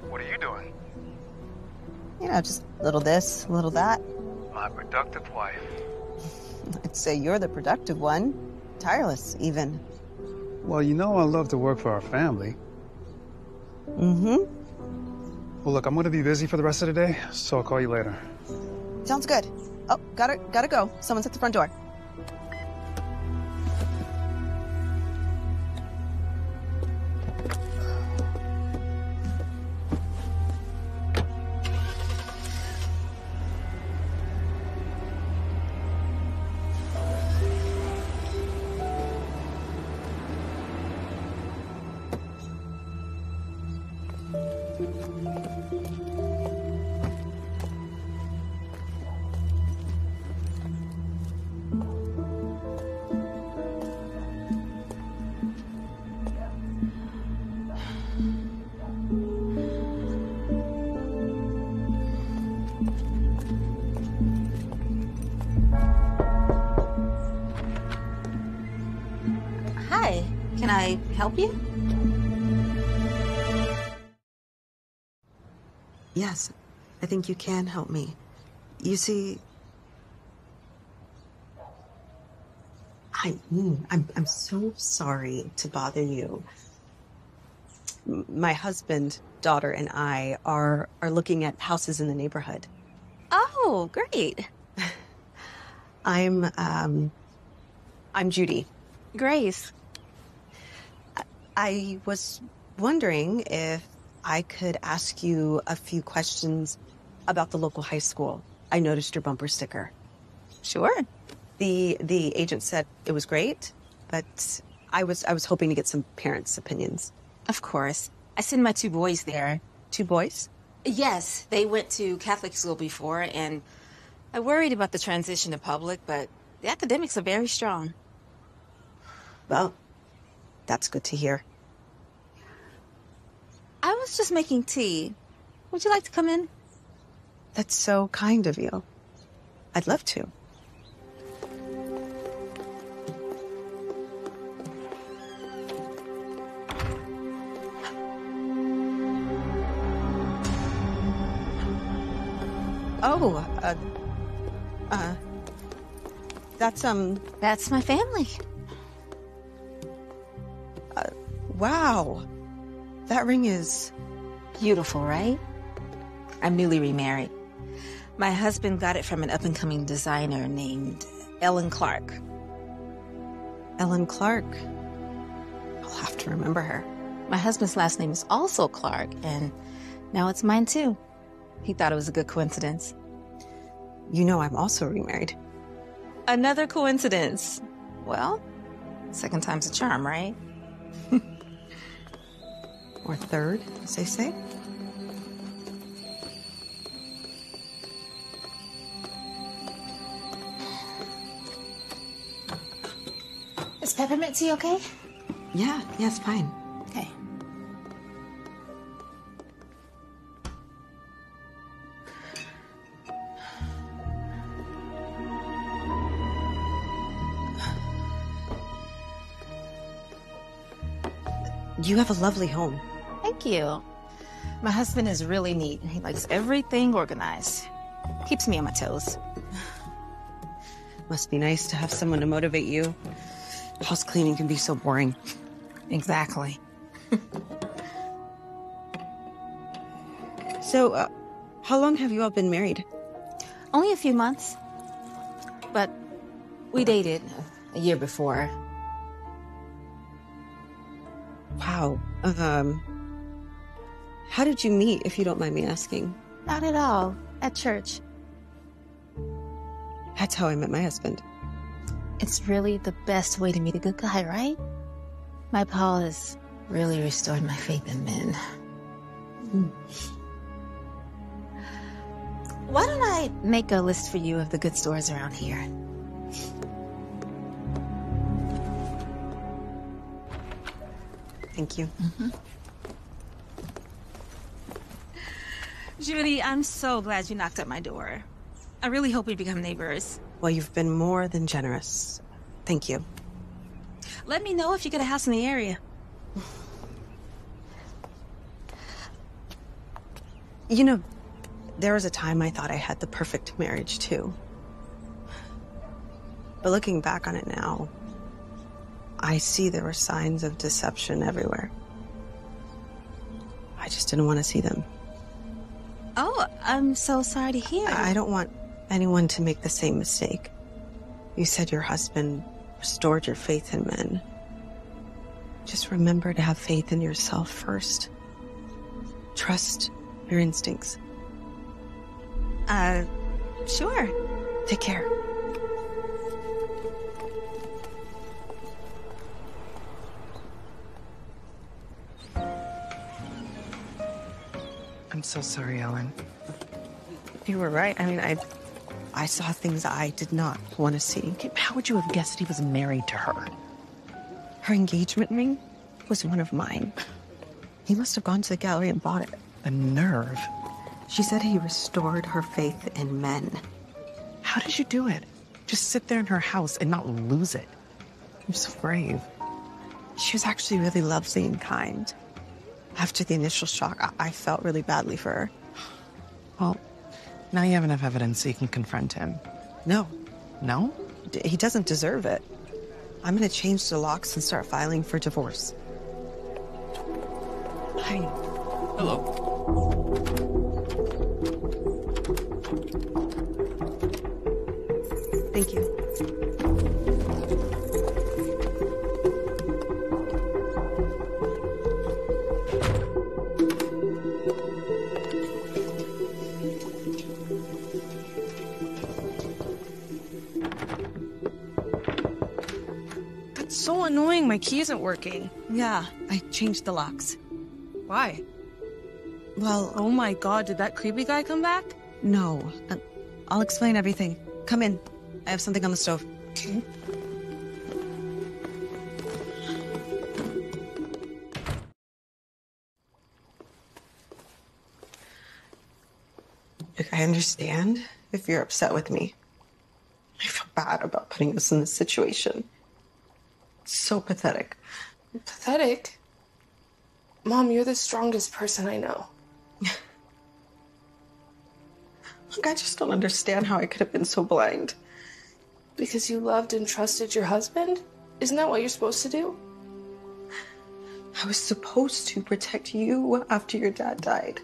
What are you doing? You know, just a little this, a little that. My productive wife. I'd say you're the productive one. Tireless, even. Well, you know I love to work for our family. Mm-hmm. Well, look, I'm going to be busy for the rest of the day, so I'll call you later. Sounds good. Oh, gotta go. Someone's at the front door. Hi, can I help you? Yes, I think you can help me. You see, I'm so sorry to bother you. My husband, daughter, and I are looking at houses in the neighborhood. Oh, great. I'm Judy. Grace. I was wondering if I could ask you a few questions about the local high school. I noticed your bumper sticker. Sure. The agent said it was great, but I was hoping to get some parents' opinions. Of course. I send my 2 boys there. 2 boys? Yes, they went to Catholic school before, and I worried about the transition to public, but the academics are very strong. Well, that's good to hear. I was just making tea. Would you like to come in? That's so kind of you. I'd love to. Oh, That's my family. Wow. That ring is... Beautiful, right? I'm newly remarried. My husband got it from an up-and-coming designer named Ellen Clark. Ellen Clark. I'll have to remember her. My husband's last name is also Clark, and now it's mine too. He thought it was a good coincidence. You know I'm also remarried. Another coincidence. Well, second time's a charm, right? Or third, as they say. Is peppermint tea okay? Yeah, it's fine. Okay. You have a lovely home. Thank you. My husband is really neat. He likes everything organized. Keeps me on my toes. Must be nice to have someone to motivate you. House cleaning can be so boring. Exactly. So, how long have you all been married? Only a few months. But we dated a year before. Wow. How did you meet, if you don't mind me asking? Not at all. At church. That's how I met my husband. It's really the best way to meet a good guy, right? My Paul has really restored my faith in men. Why don't I make a list for you of the good stores around here? Thank you. Judy, I'm so glad you knocked at my door. I really hope we become neighbors. Well, you've been more than generous. Thank you. Let me know if you get a house in the area. You know, there was a time I thought I had the perfect marriage, too. But looking back on it now, I see there were signs of deception everywhere. I just didn't want to see them. Oh, I'm so sorry to hear. I don't want anyone to make the same mistake. You said your husband restored your faith in men. Just remember to have faith in yourself first. Trust your instincts. Sure. Take care. I'm so sorry, Ellen. You were right. I mean, I saw things I did not want to see. How would you have guessed he was married to her? Her engagement ring was one of mine. He must have gone to the gallery and bought it. The nerve. She said he restored her faith in men. How did you do it? Just sit there in her house and not lose it. You're so brave. She was actually really lovely and kind. After the initial shock, I felt really badly for her. Well, now you have enough evidence so you can confront him. No. No? He doesn't deserve it. I'm gonna change the locks and start filing for divorce. Hi. Hello. Thank you. That's so annoying. My key isn't working. Yeah, I changed the locks. Why? Well... Oh my god, did that creepy guy come back? No. I'll explain everything. Come in. I have something on the stove. Look, I understand if you're upset with me. I feel bad about putting us in this situation. It's so pathetic. Pathetic? Mom, you're the strongest person I know. Look, I just don't understand how I could have been so blind. Because you loved and trusted your husband? Isn't that what you're supposed to do? I was supposed to protect you after your dad died.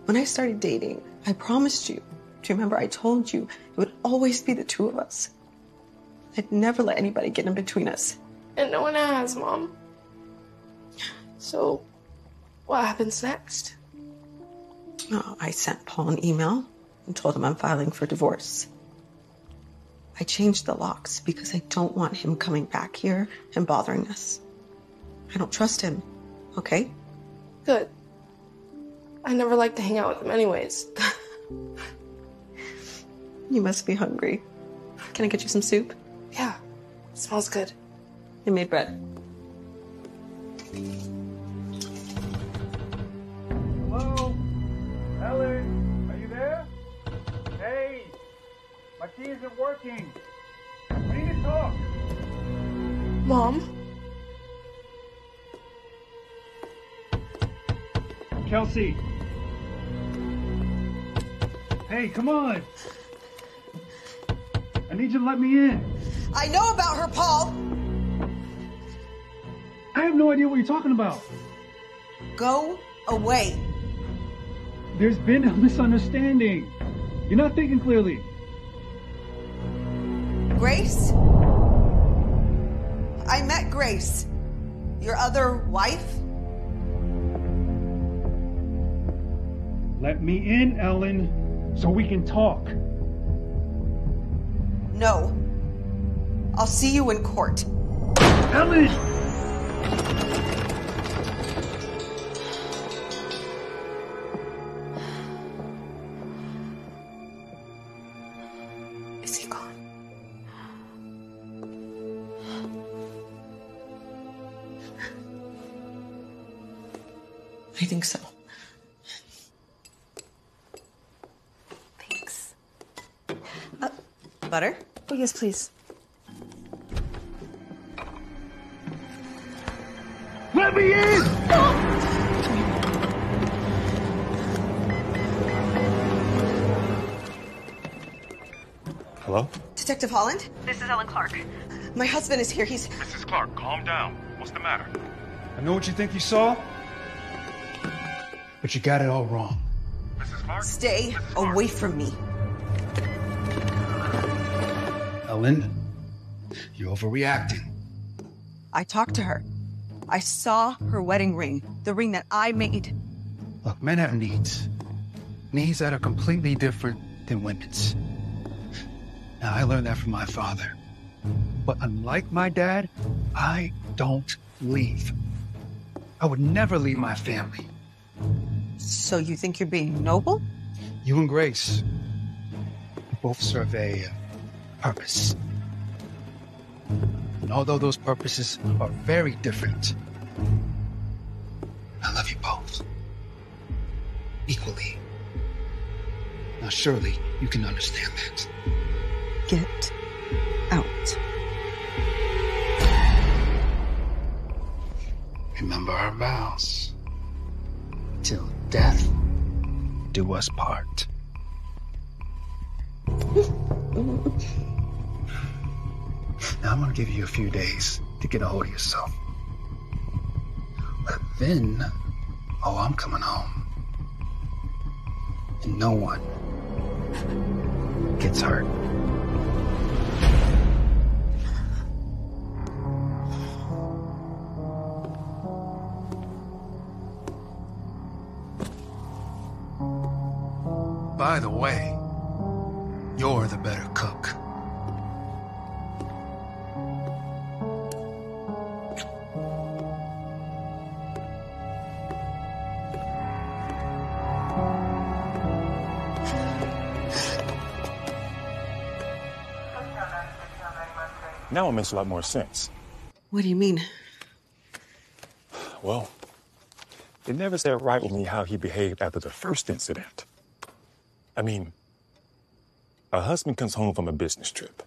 When I started dating, I promised you. Do you remember I told you it would always be the two of us? I'd never let anybody get in between us. And no one has, Mom. So, what happens next? Oh, I sent Paul an email and told him I'm filing for divorce. I changed the locks because I don't want him coming back here and bothering us. I don't trust him, okay? Good. I never liked to hang out with him anyways. You must be hungry. Can I get you some soup? Yeah, it smells good. I made bread. Hello? Ellen, are you there? Hey, my key isn't working. We need to talk. Mom? Kelsey. Hey, come on. I need you to let me in. I know about her, Paul. I have no idea what you're talking about. Go away. There's been a misunderstanding. You're not thinking clearly. Grace? I met Grace. Your other wife? Let me in, Ellen, so we can talk. No. I'll see you in court. Ellen! Is he gone? I think so. Thanks. Butter? Oh, yes, please. Let me in! Hello? Detective Holland? This is Ellen Clark. My husband is here. He's... Mrs. Clark, calm down. What's the matter? I know what you think you saw, but you got it all wrong. Mrs. Clark? Stay away from me. Ellen, you're overreacting. I talked to her. I saw her wedding ring, the ring that I made. Look, men have needs. Needs that are completely different than women's. Now, I learned that from my father. But unlike my dad, I don't leave. I would never leave my family. So you think you're being noble? You and Grace both serve a purpose. And although those purposes are very different, I love you both equally. Now, surely you can understand that. Get out. Remember our vows. Till death do us part. Now I'm gonna give you a few days to get a hold of yourself. But then, I'm coming home. And no one gets hurt. By the way, you're the better cook. Now it makes a lot more sense. What do you mean? Well, it never sat right with me how he behaved after the first incident. I mean, a husband comes home from a business trip,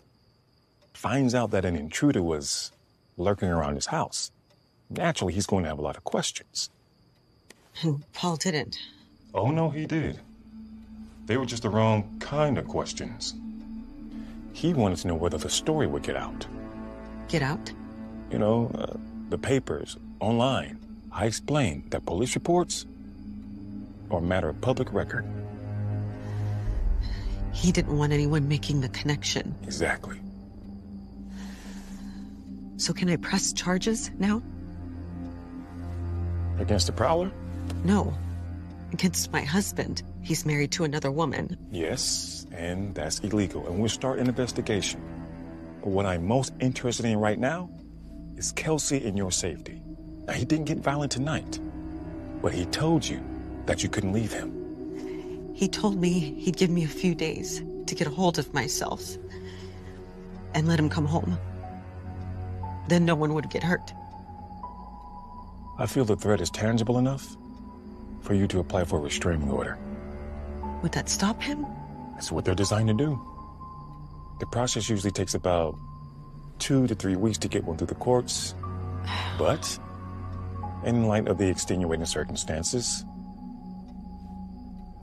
finds out that an intruder was lurking around his house. Naturally, he's going to have a lot of questions. And Paul didn't. Oh, no, he did. They were just the wrong kind of questions. He wanted to know whether the story would get out. Get out? You know, the papers, online. I explained that police reports are a matter of public record. He didn't want anyone making the connection. Exactly. So can I press charges now? Against the Prowler? No. Against my husband. He's married to another woman. Yes, and that's illegal, and we'll start an investigation. But what I'm most interested in right now is Kelsey and your safety. Now, he didn't get violent tonight, but he told you that you couldn't leave him. He told me he'd give me a few days to get a hold of myself and let him come home. Then no one would get hurt. I feel the threat is tangible enough for you to apply for a restraining order. Would that stop him? That's what they're designed to do. The process usually takes about 2 to 3 weeks to get one through the courts. But in light of the extenuating circumstances,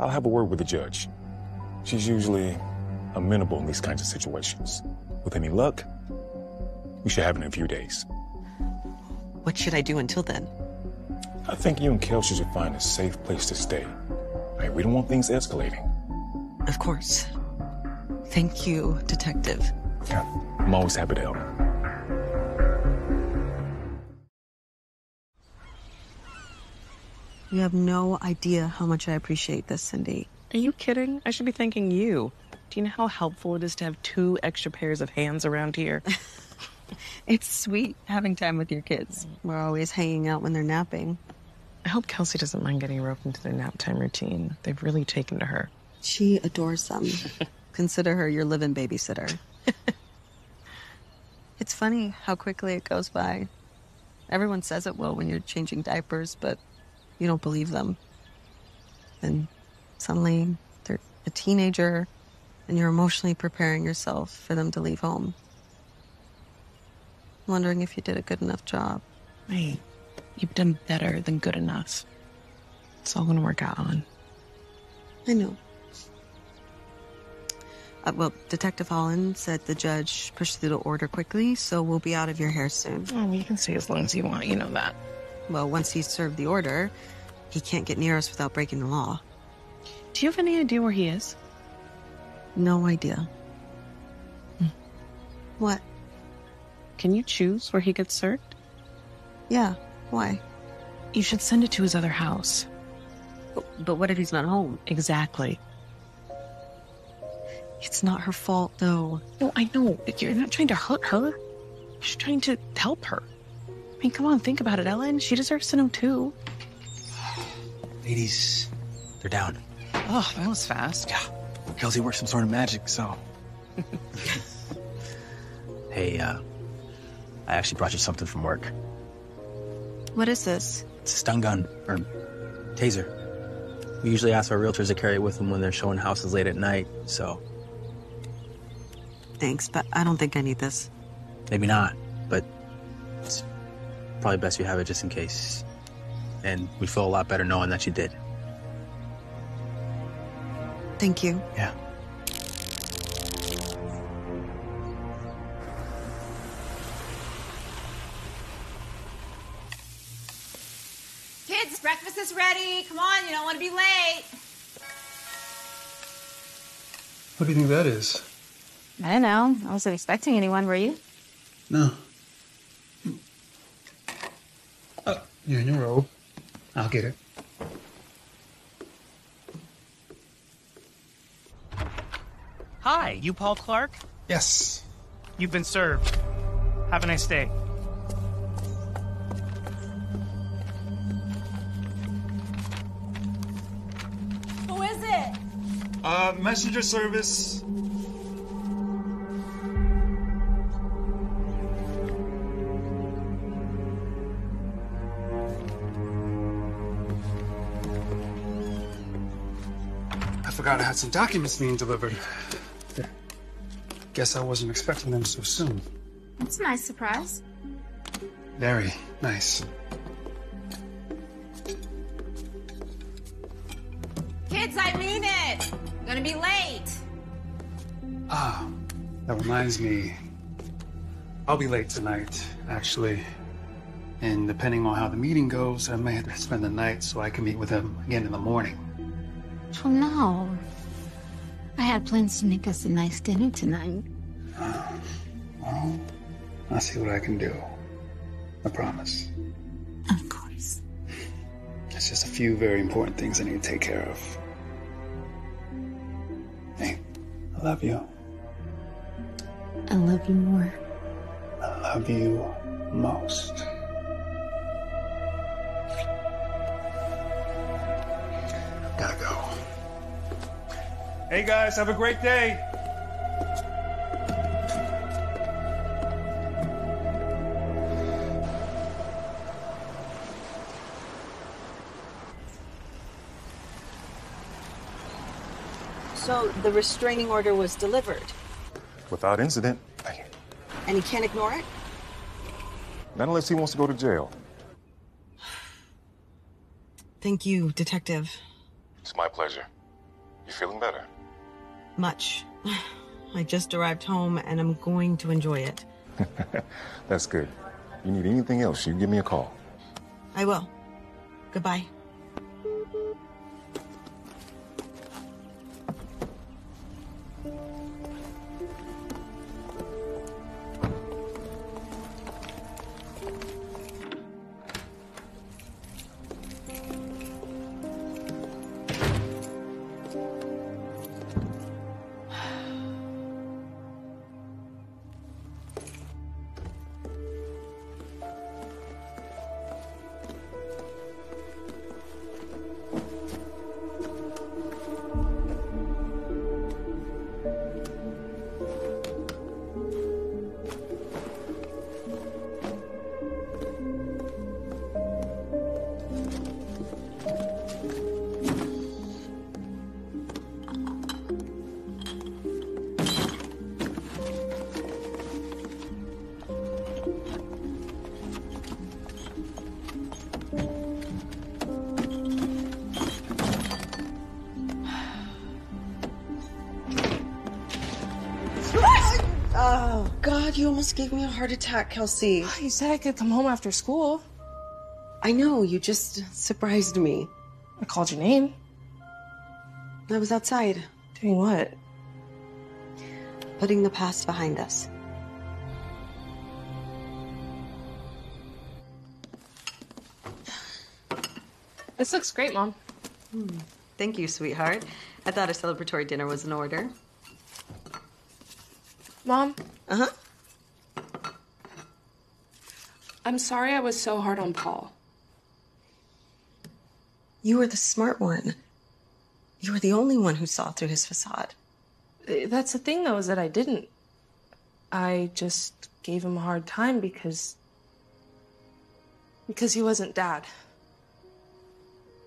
I'll have a word with the judge. She's usually amenable in these kinds of situations. With any luck, we should have it in a few days. What should I do until then? I think you and Kelsey should find a safe place to stay. Right, we don't want things escalating. Of course. Thank you, Detective. Yeah, I'm always happy to help. You have no idea how much I appreciate this, Cindy. Are you kidding? I should be thanking you. Do you know how helpful it is to have 2 extra pairs of hands around here? It's sweet having time with your kids. We're always hanging out when they're napping. I hope Kelsey doesn't mind getting roped into their nap time routine. They've really taken to her. She adores them. Consider her your live-in babysitter. It's funny how quickly it goes by. Everyone says it will when you're changing diapers, but you don't believe them. Then suddenly they're a teenager and you're emotionally preparing yourself for them to leave home. Wondering if you did a good enough job. Hey, you've done better than good enough. It's all gonna work out, Ellen. I know. Well, Detective Holland said the judge pushed through the order quickly, so we'll be out of your hair soon. Oh, well, you can stay as long as you want, you know that. Well, once he's served the order, he can't get near us without breaking the law. Do you have any idea where he is? No idea. What? Can you choose where he gets served? Yeah, why? You should send it to his other house. But what if he's not home? Exactly. It's not her fault, though. No, I know. You're not trying to hurt her. You're just trying to help her. I mean, come on, think about it, Ellen. She deserves to know, too. Ladies, They're down. Oh, that was fast. Yeah. Kelsey works some sort of magic, so. Hey, I actually brought you something from work. What is this? It's a stun gun, or taser. We usually ask our realtors to carry it with them when they're showing houses late at night, so. Thanks, but I don't think I need this. Maybe not, but it's probably best you have it just in case. And we feel a lot better knowing that you did. Thank you. Yeah. Kids, breakfast is ready. Come on, you don't want to be late. What do you think that is? I don't know. I wasn't expecting anyone, were you? No. You're in your robe. I'll get it. Hi, you Paul Clark? Yes. You've been served. Have a nice day. Who is it? Messenger service. I forgot I had some documents being delivered. Guess I wasn't expecting them so soon. That's a nice surprise. Very nice. Kids, I mean it. I'm gonna be late. Ah, that reminds me. I'll be late tonight, actually. And depending on how the meeting goes, I may have to spend the night so I can meet with him again in the morning. Oh, no. I had plans to make us a nice dinner tonight. Well, I'll see what I can do. I promise. Of course. It's just a few very important things I need to take care of. Hey, I love you. I love you more. I love you most. Gotta go. Hey guys, have a great day. So the restraining order was delivered, Without incident. and he can't ignore it? Not unless he wants to go to jail. Thank you, Detective. It's my pleasure. You feeling better? Much. I just arrived home and I'm going to enjoy it. That's good. You need anything else, you give me a call. I will. Goodbye. Oh, God, you almost gave me a heart attack, Kelsey. You said I could come home after school. I know, you just surprised me. I called your name. I was outside. Doing what? Putting the past behind us. This looks great, Mom. Thank you, sweetheart. I thought a celebratory dinner was in order. Mom? Uh-huh. I'm sorry I was so hard on Paul. You were the smart one. You were the only one who saw through his facade. That's the thing, though, is that I didn't. I just gave him a hard time because he wasn't Dad.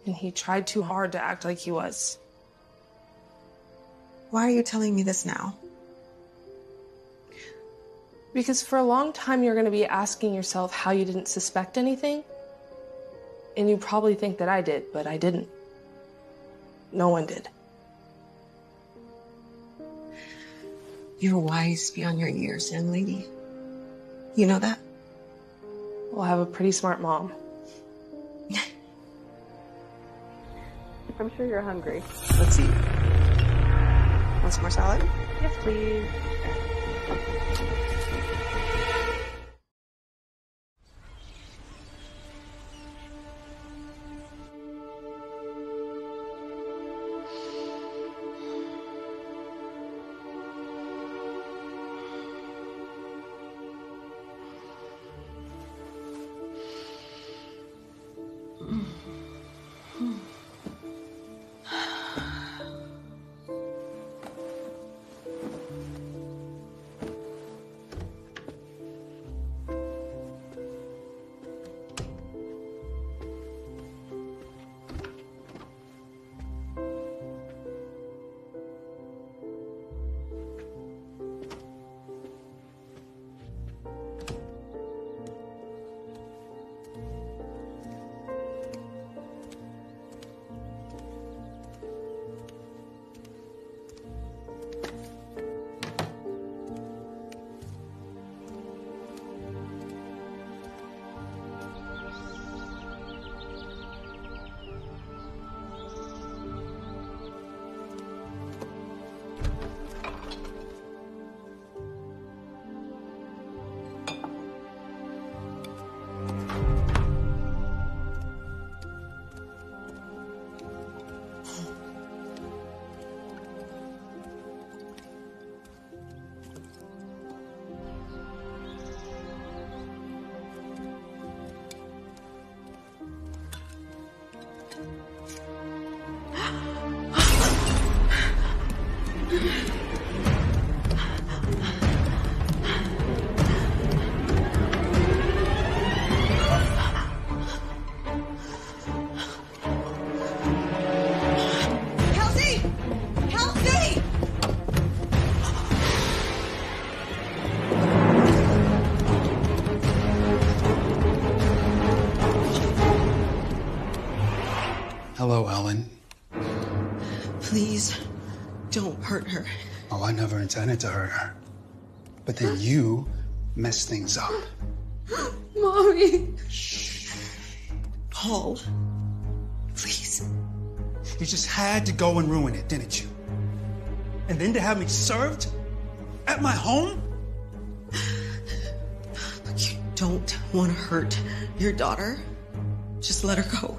And he tried too hard to act like he was. Why are you telling me this now? Because for a long time, you're going to be asking yourself how you didn't suspect anything. And you probably think that I did, but I didn't. No one did. You're wise beyond your years, young lady. You know that? Well, I have a pretty smart mom. I'm sure you're hungry. Let's eat. Want some more salad? Yes, please. Hello, Ellen. Please, don't hurt her. Oh, I never intended to hurt her. But then you messed things up. Mommy. Paul, please. You just had to go and ruin it, didn't you? And then to have me served at my home? Look, you don't want to hurt your daughter. Just let her go.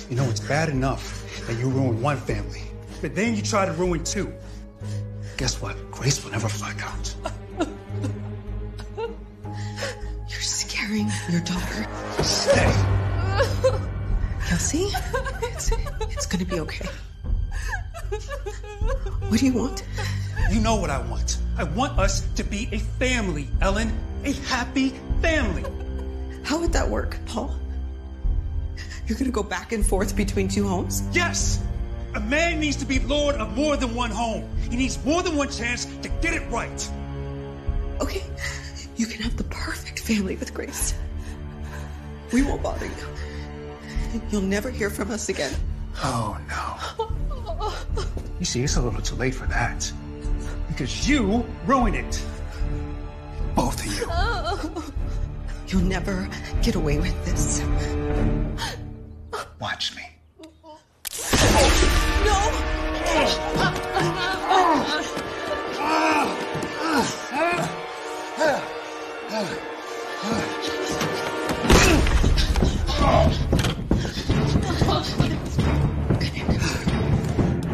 You know, it's bad enough that you ruined one family, but then you try to ruin two. Guess what? Grace will never find out. You're scaring your daughter. Stay. Kelsey, it's gonna be okay. What do you want? You know what I want. I want us to be a family, Ellen. A happy family. How would that work, Paul? You're gonna go back and forth between two homes? Yes! A man needs to be lord of more than one home. He needs more than one chance to get it right. Okay, you can have the perfect family with Grace. We won't bother you. You'll never hear from us again. Oh, no. You see, it's a little too late for that. Because you ruined it. Both of you. You'll never get away with this. Watch me.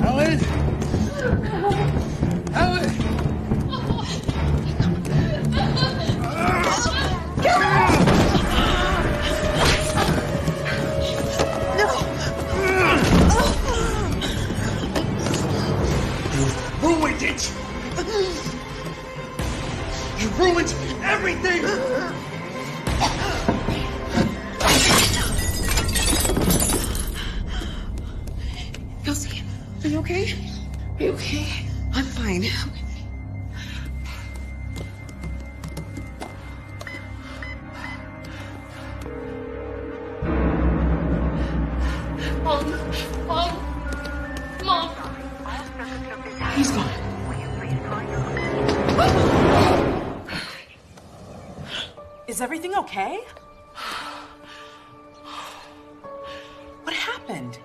Ellen? Ellen? everything! Kelsey, are you okay? Are you okay? I'm fine. Mom. He's gone. Is everything okay? What happened?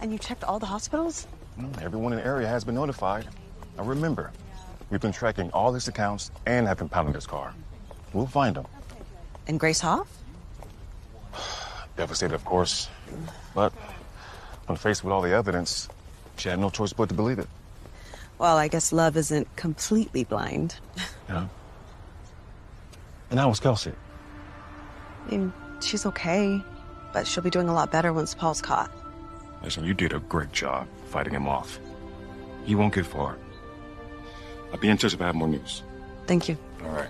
And you checked all the hospitals? Everyone in the area has been notified. Now remember, we've been tracking all his accounts and have been pounding his car. We'll find him. And Grace Hoff? Devastated, of course. But when faced with all the evidence, she had no choice but to believe it. Well, I guess love isn't completely blind. Yeah. And how was Kelsey? I mean, she's okay, but she'll be doing a lot better once Paul's caught. Listen, you did a great job fighting him off. He won't get far. I'll be in touch if I have more news. Thank you. All right.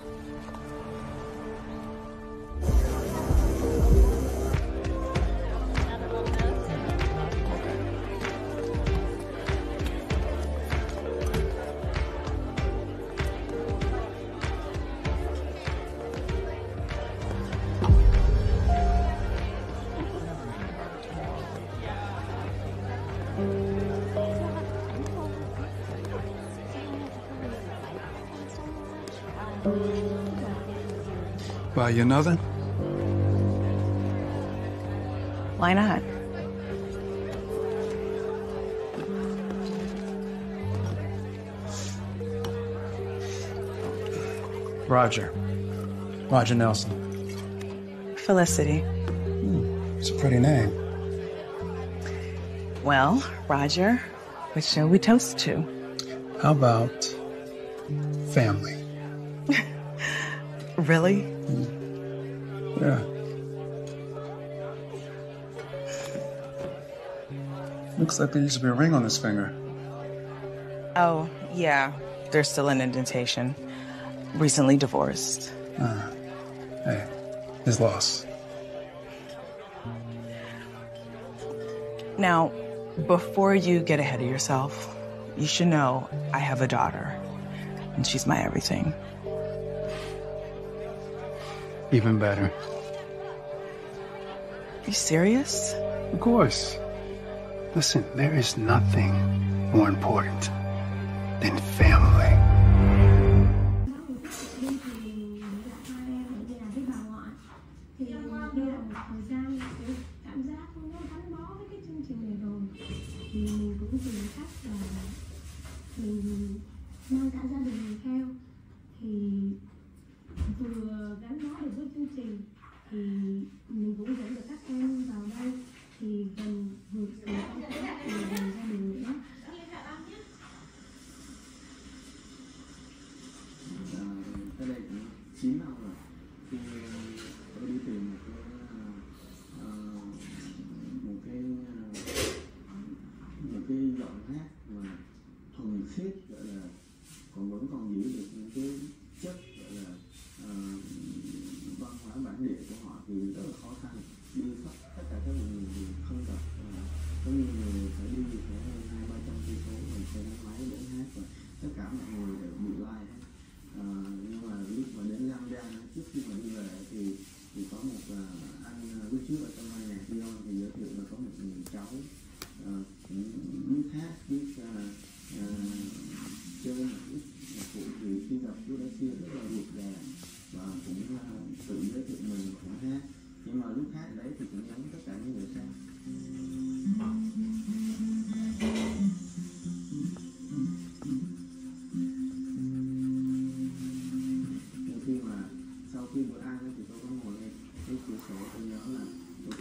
Buy you another? Why not? Roger. Roger Nelson. Felicity. It's a pretty name. Well, Roger, which shall we toast to? How about family? Really? Yeah. Looks like there used to be a ring on his finger. Oh, yeah. There's still an indentation. Recently divorced. Hey, his loss. Now, before you get ahead of yourself, you should know I have a daughter, and she's my everything. Even better. Are you serious? Of course. Listen, there is nothing more important than family. mình mang cả gia đình mình theo thì vừa gắn bó được với chương trình thì mình cũng dẫn được các em vào đây thì gần vượt sự con cái thì gần gia đình nữa. Tới đây cũng 9 năm rồi. Thì tôi đi tìm một cái giọng hát mà thuần khiết, gọi là vẫn giữ được những cái chất gọi là văn hóa bản địa của họ thì rất là khó khăn. Đi khắp tất cả các vùng miền không gặp có nhiều người phải đi phải 200-300 cây số bằng xe gắn máy để hát và tất cả mọi người đều bị lai hết. Nhưng mà lúc mà đến Lang Biang trước khi mà đi về thì có một anh lúc trước ở trong nhà Dion thì giới thiệu là có một người cháu cũng biết hát, biết chơi một ít nhạc cụ thì khi gặp chú đã xưa rất là ruột rà và cũng tự giới thiệu mình cũng hát, nhưng mà lúc hát đấy thì cũng giống tất cả những người khác. Khi mà sau khi bữa ăn thì tôi có ngồi lên cái cửa sổ, tôi nhớ là tôi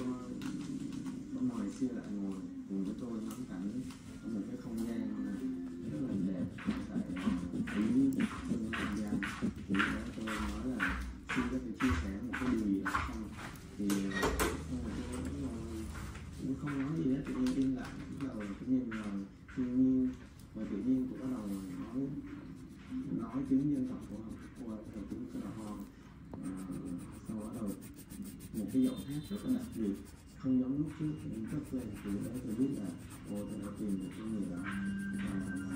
có mời xưa lại ngồi cùng với tôi ngắm cảnh ở một cái không gian rất là đẹp tại Ý trong không gian. Thì tôi nói là xin có thể chia sẻ cái giọng hát rất là đặc biệt, không giống lúc trước, nhưng rất quen. Thì lúc đó tôi biết là tôi đã tìm được cái người bạn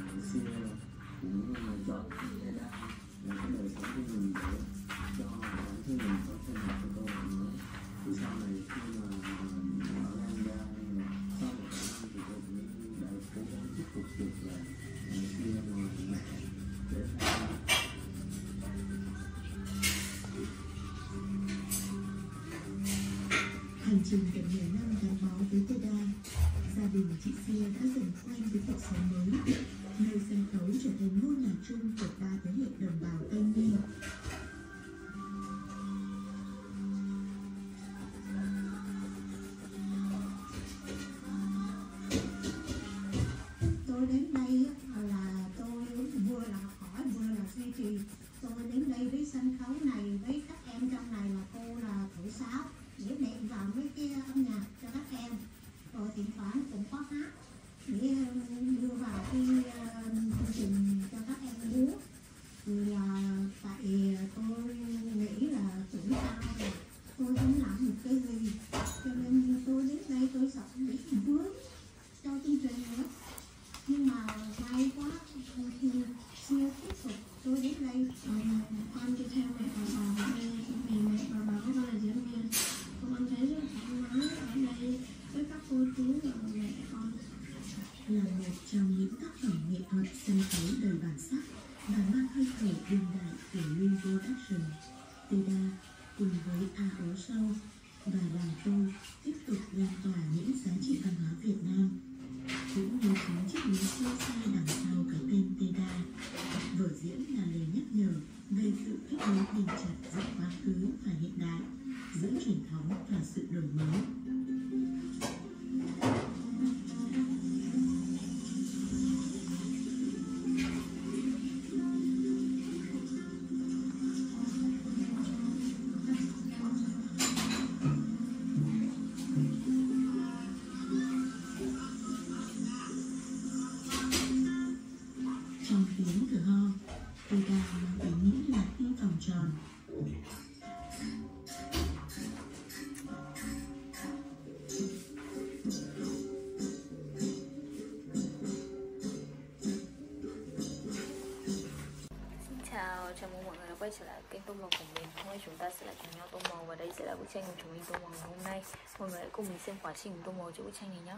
ngày xưa cũng chọn cái đã là cái đời sống của mình để cho bản thân mình có thêm một cái cơ hội nữa. Thì sau này khi mà ở Lan ra sau một thời gian thì tôi cũng đã cố gắng thuyết phục được là khi mà mẹ để Hành trình gần 10 năm gắn bó với Teda, gia đình chị Sia đã dần quen với cuộc sống mới, nơi sân khấu trở thành ngôi nhà chung của 3 thế hệ đồng bào Tây Nguyên. Tôi đến đây là tôi vừa là học hỏi vừa là duy trì. Tôi đến đây với sân khấu này, với các em trong này là cô là thổi sáo để nệm vào mấy cái âm nhạc cho các em, rồi thỉnh thoảng cũng có hát để đưa vào cái chương trình cho các em múa. Thì là tại tôi nghĩ là tuổi cao rồi, tôi không làm được cái gì, cho nên tôi đến đây tôi sợ bị vướng cho chương trình nữa. Nhưng mà may quá thì siêu thuyết phục tôi đến đây. Con đi theo mẹ và bà của con là diễn viên, con thấy rất thoải mái ở đây với các cô chú và mẹ con. Là một trong những tác phẩm nghệ thuật sân khấu đầy bản sắc và mang hơi thở đương đại của New Production, Teda cùng với AO Show và đoàn tôi tiếp tục lan tỏa những giá trị văn hóa Việt Nam, cũng như chính chiếc lý sâu xa đằng sau cái tên Teda. Vở diễn là lời nhắc nhở về sự kết nối bền chặt giữa quá khứ và hiện đại, giữa truyền thống và sự đổi mới. Trong tiếng cửa ho, Teda mang ý nghĩa là tim vòng tròn. Xin chào, chào mừng mọi người đã quay trở lại kênh Tô Màu của mình. Hôm nay chúng ta sẽ lại cùng nhau tô màu và đây sẽ là bức tranh của chúng mình tô màu ngày hôm nay. Mọi người hãy cùng mình xem quá trình tô màu cho bức tranh này nhé.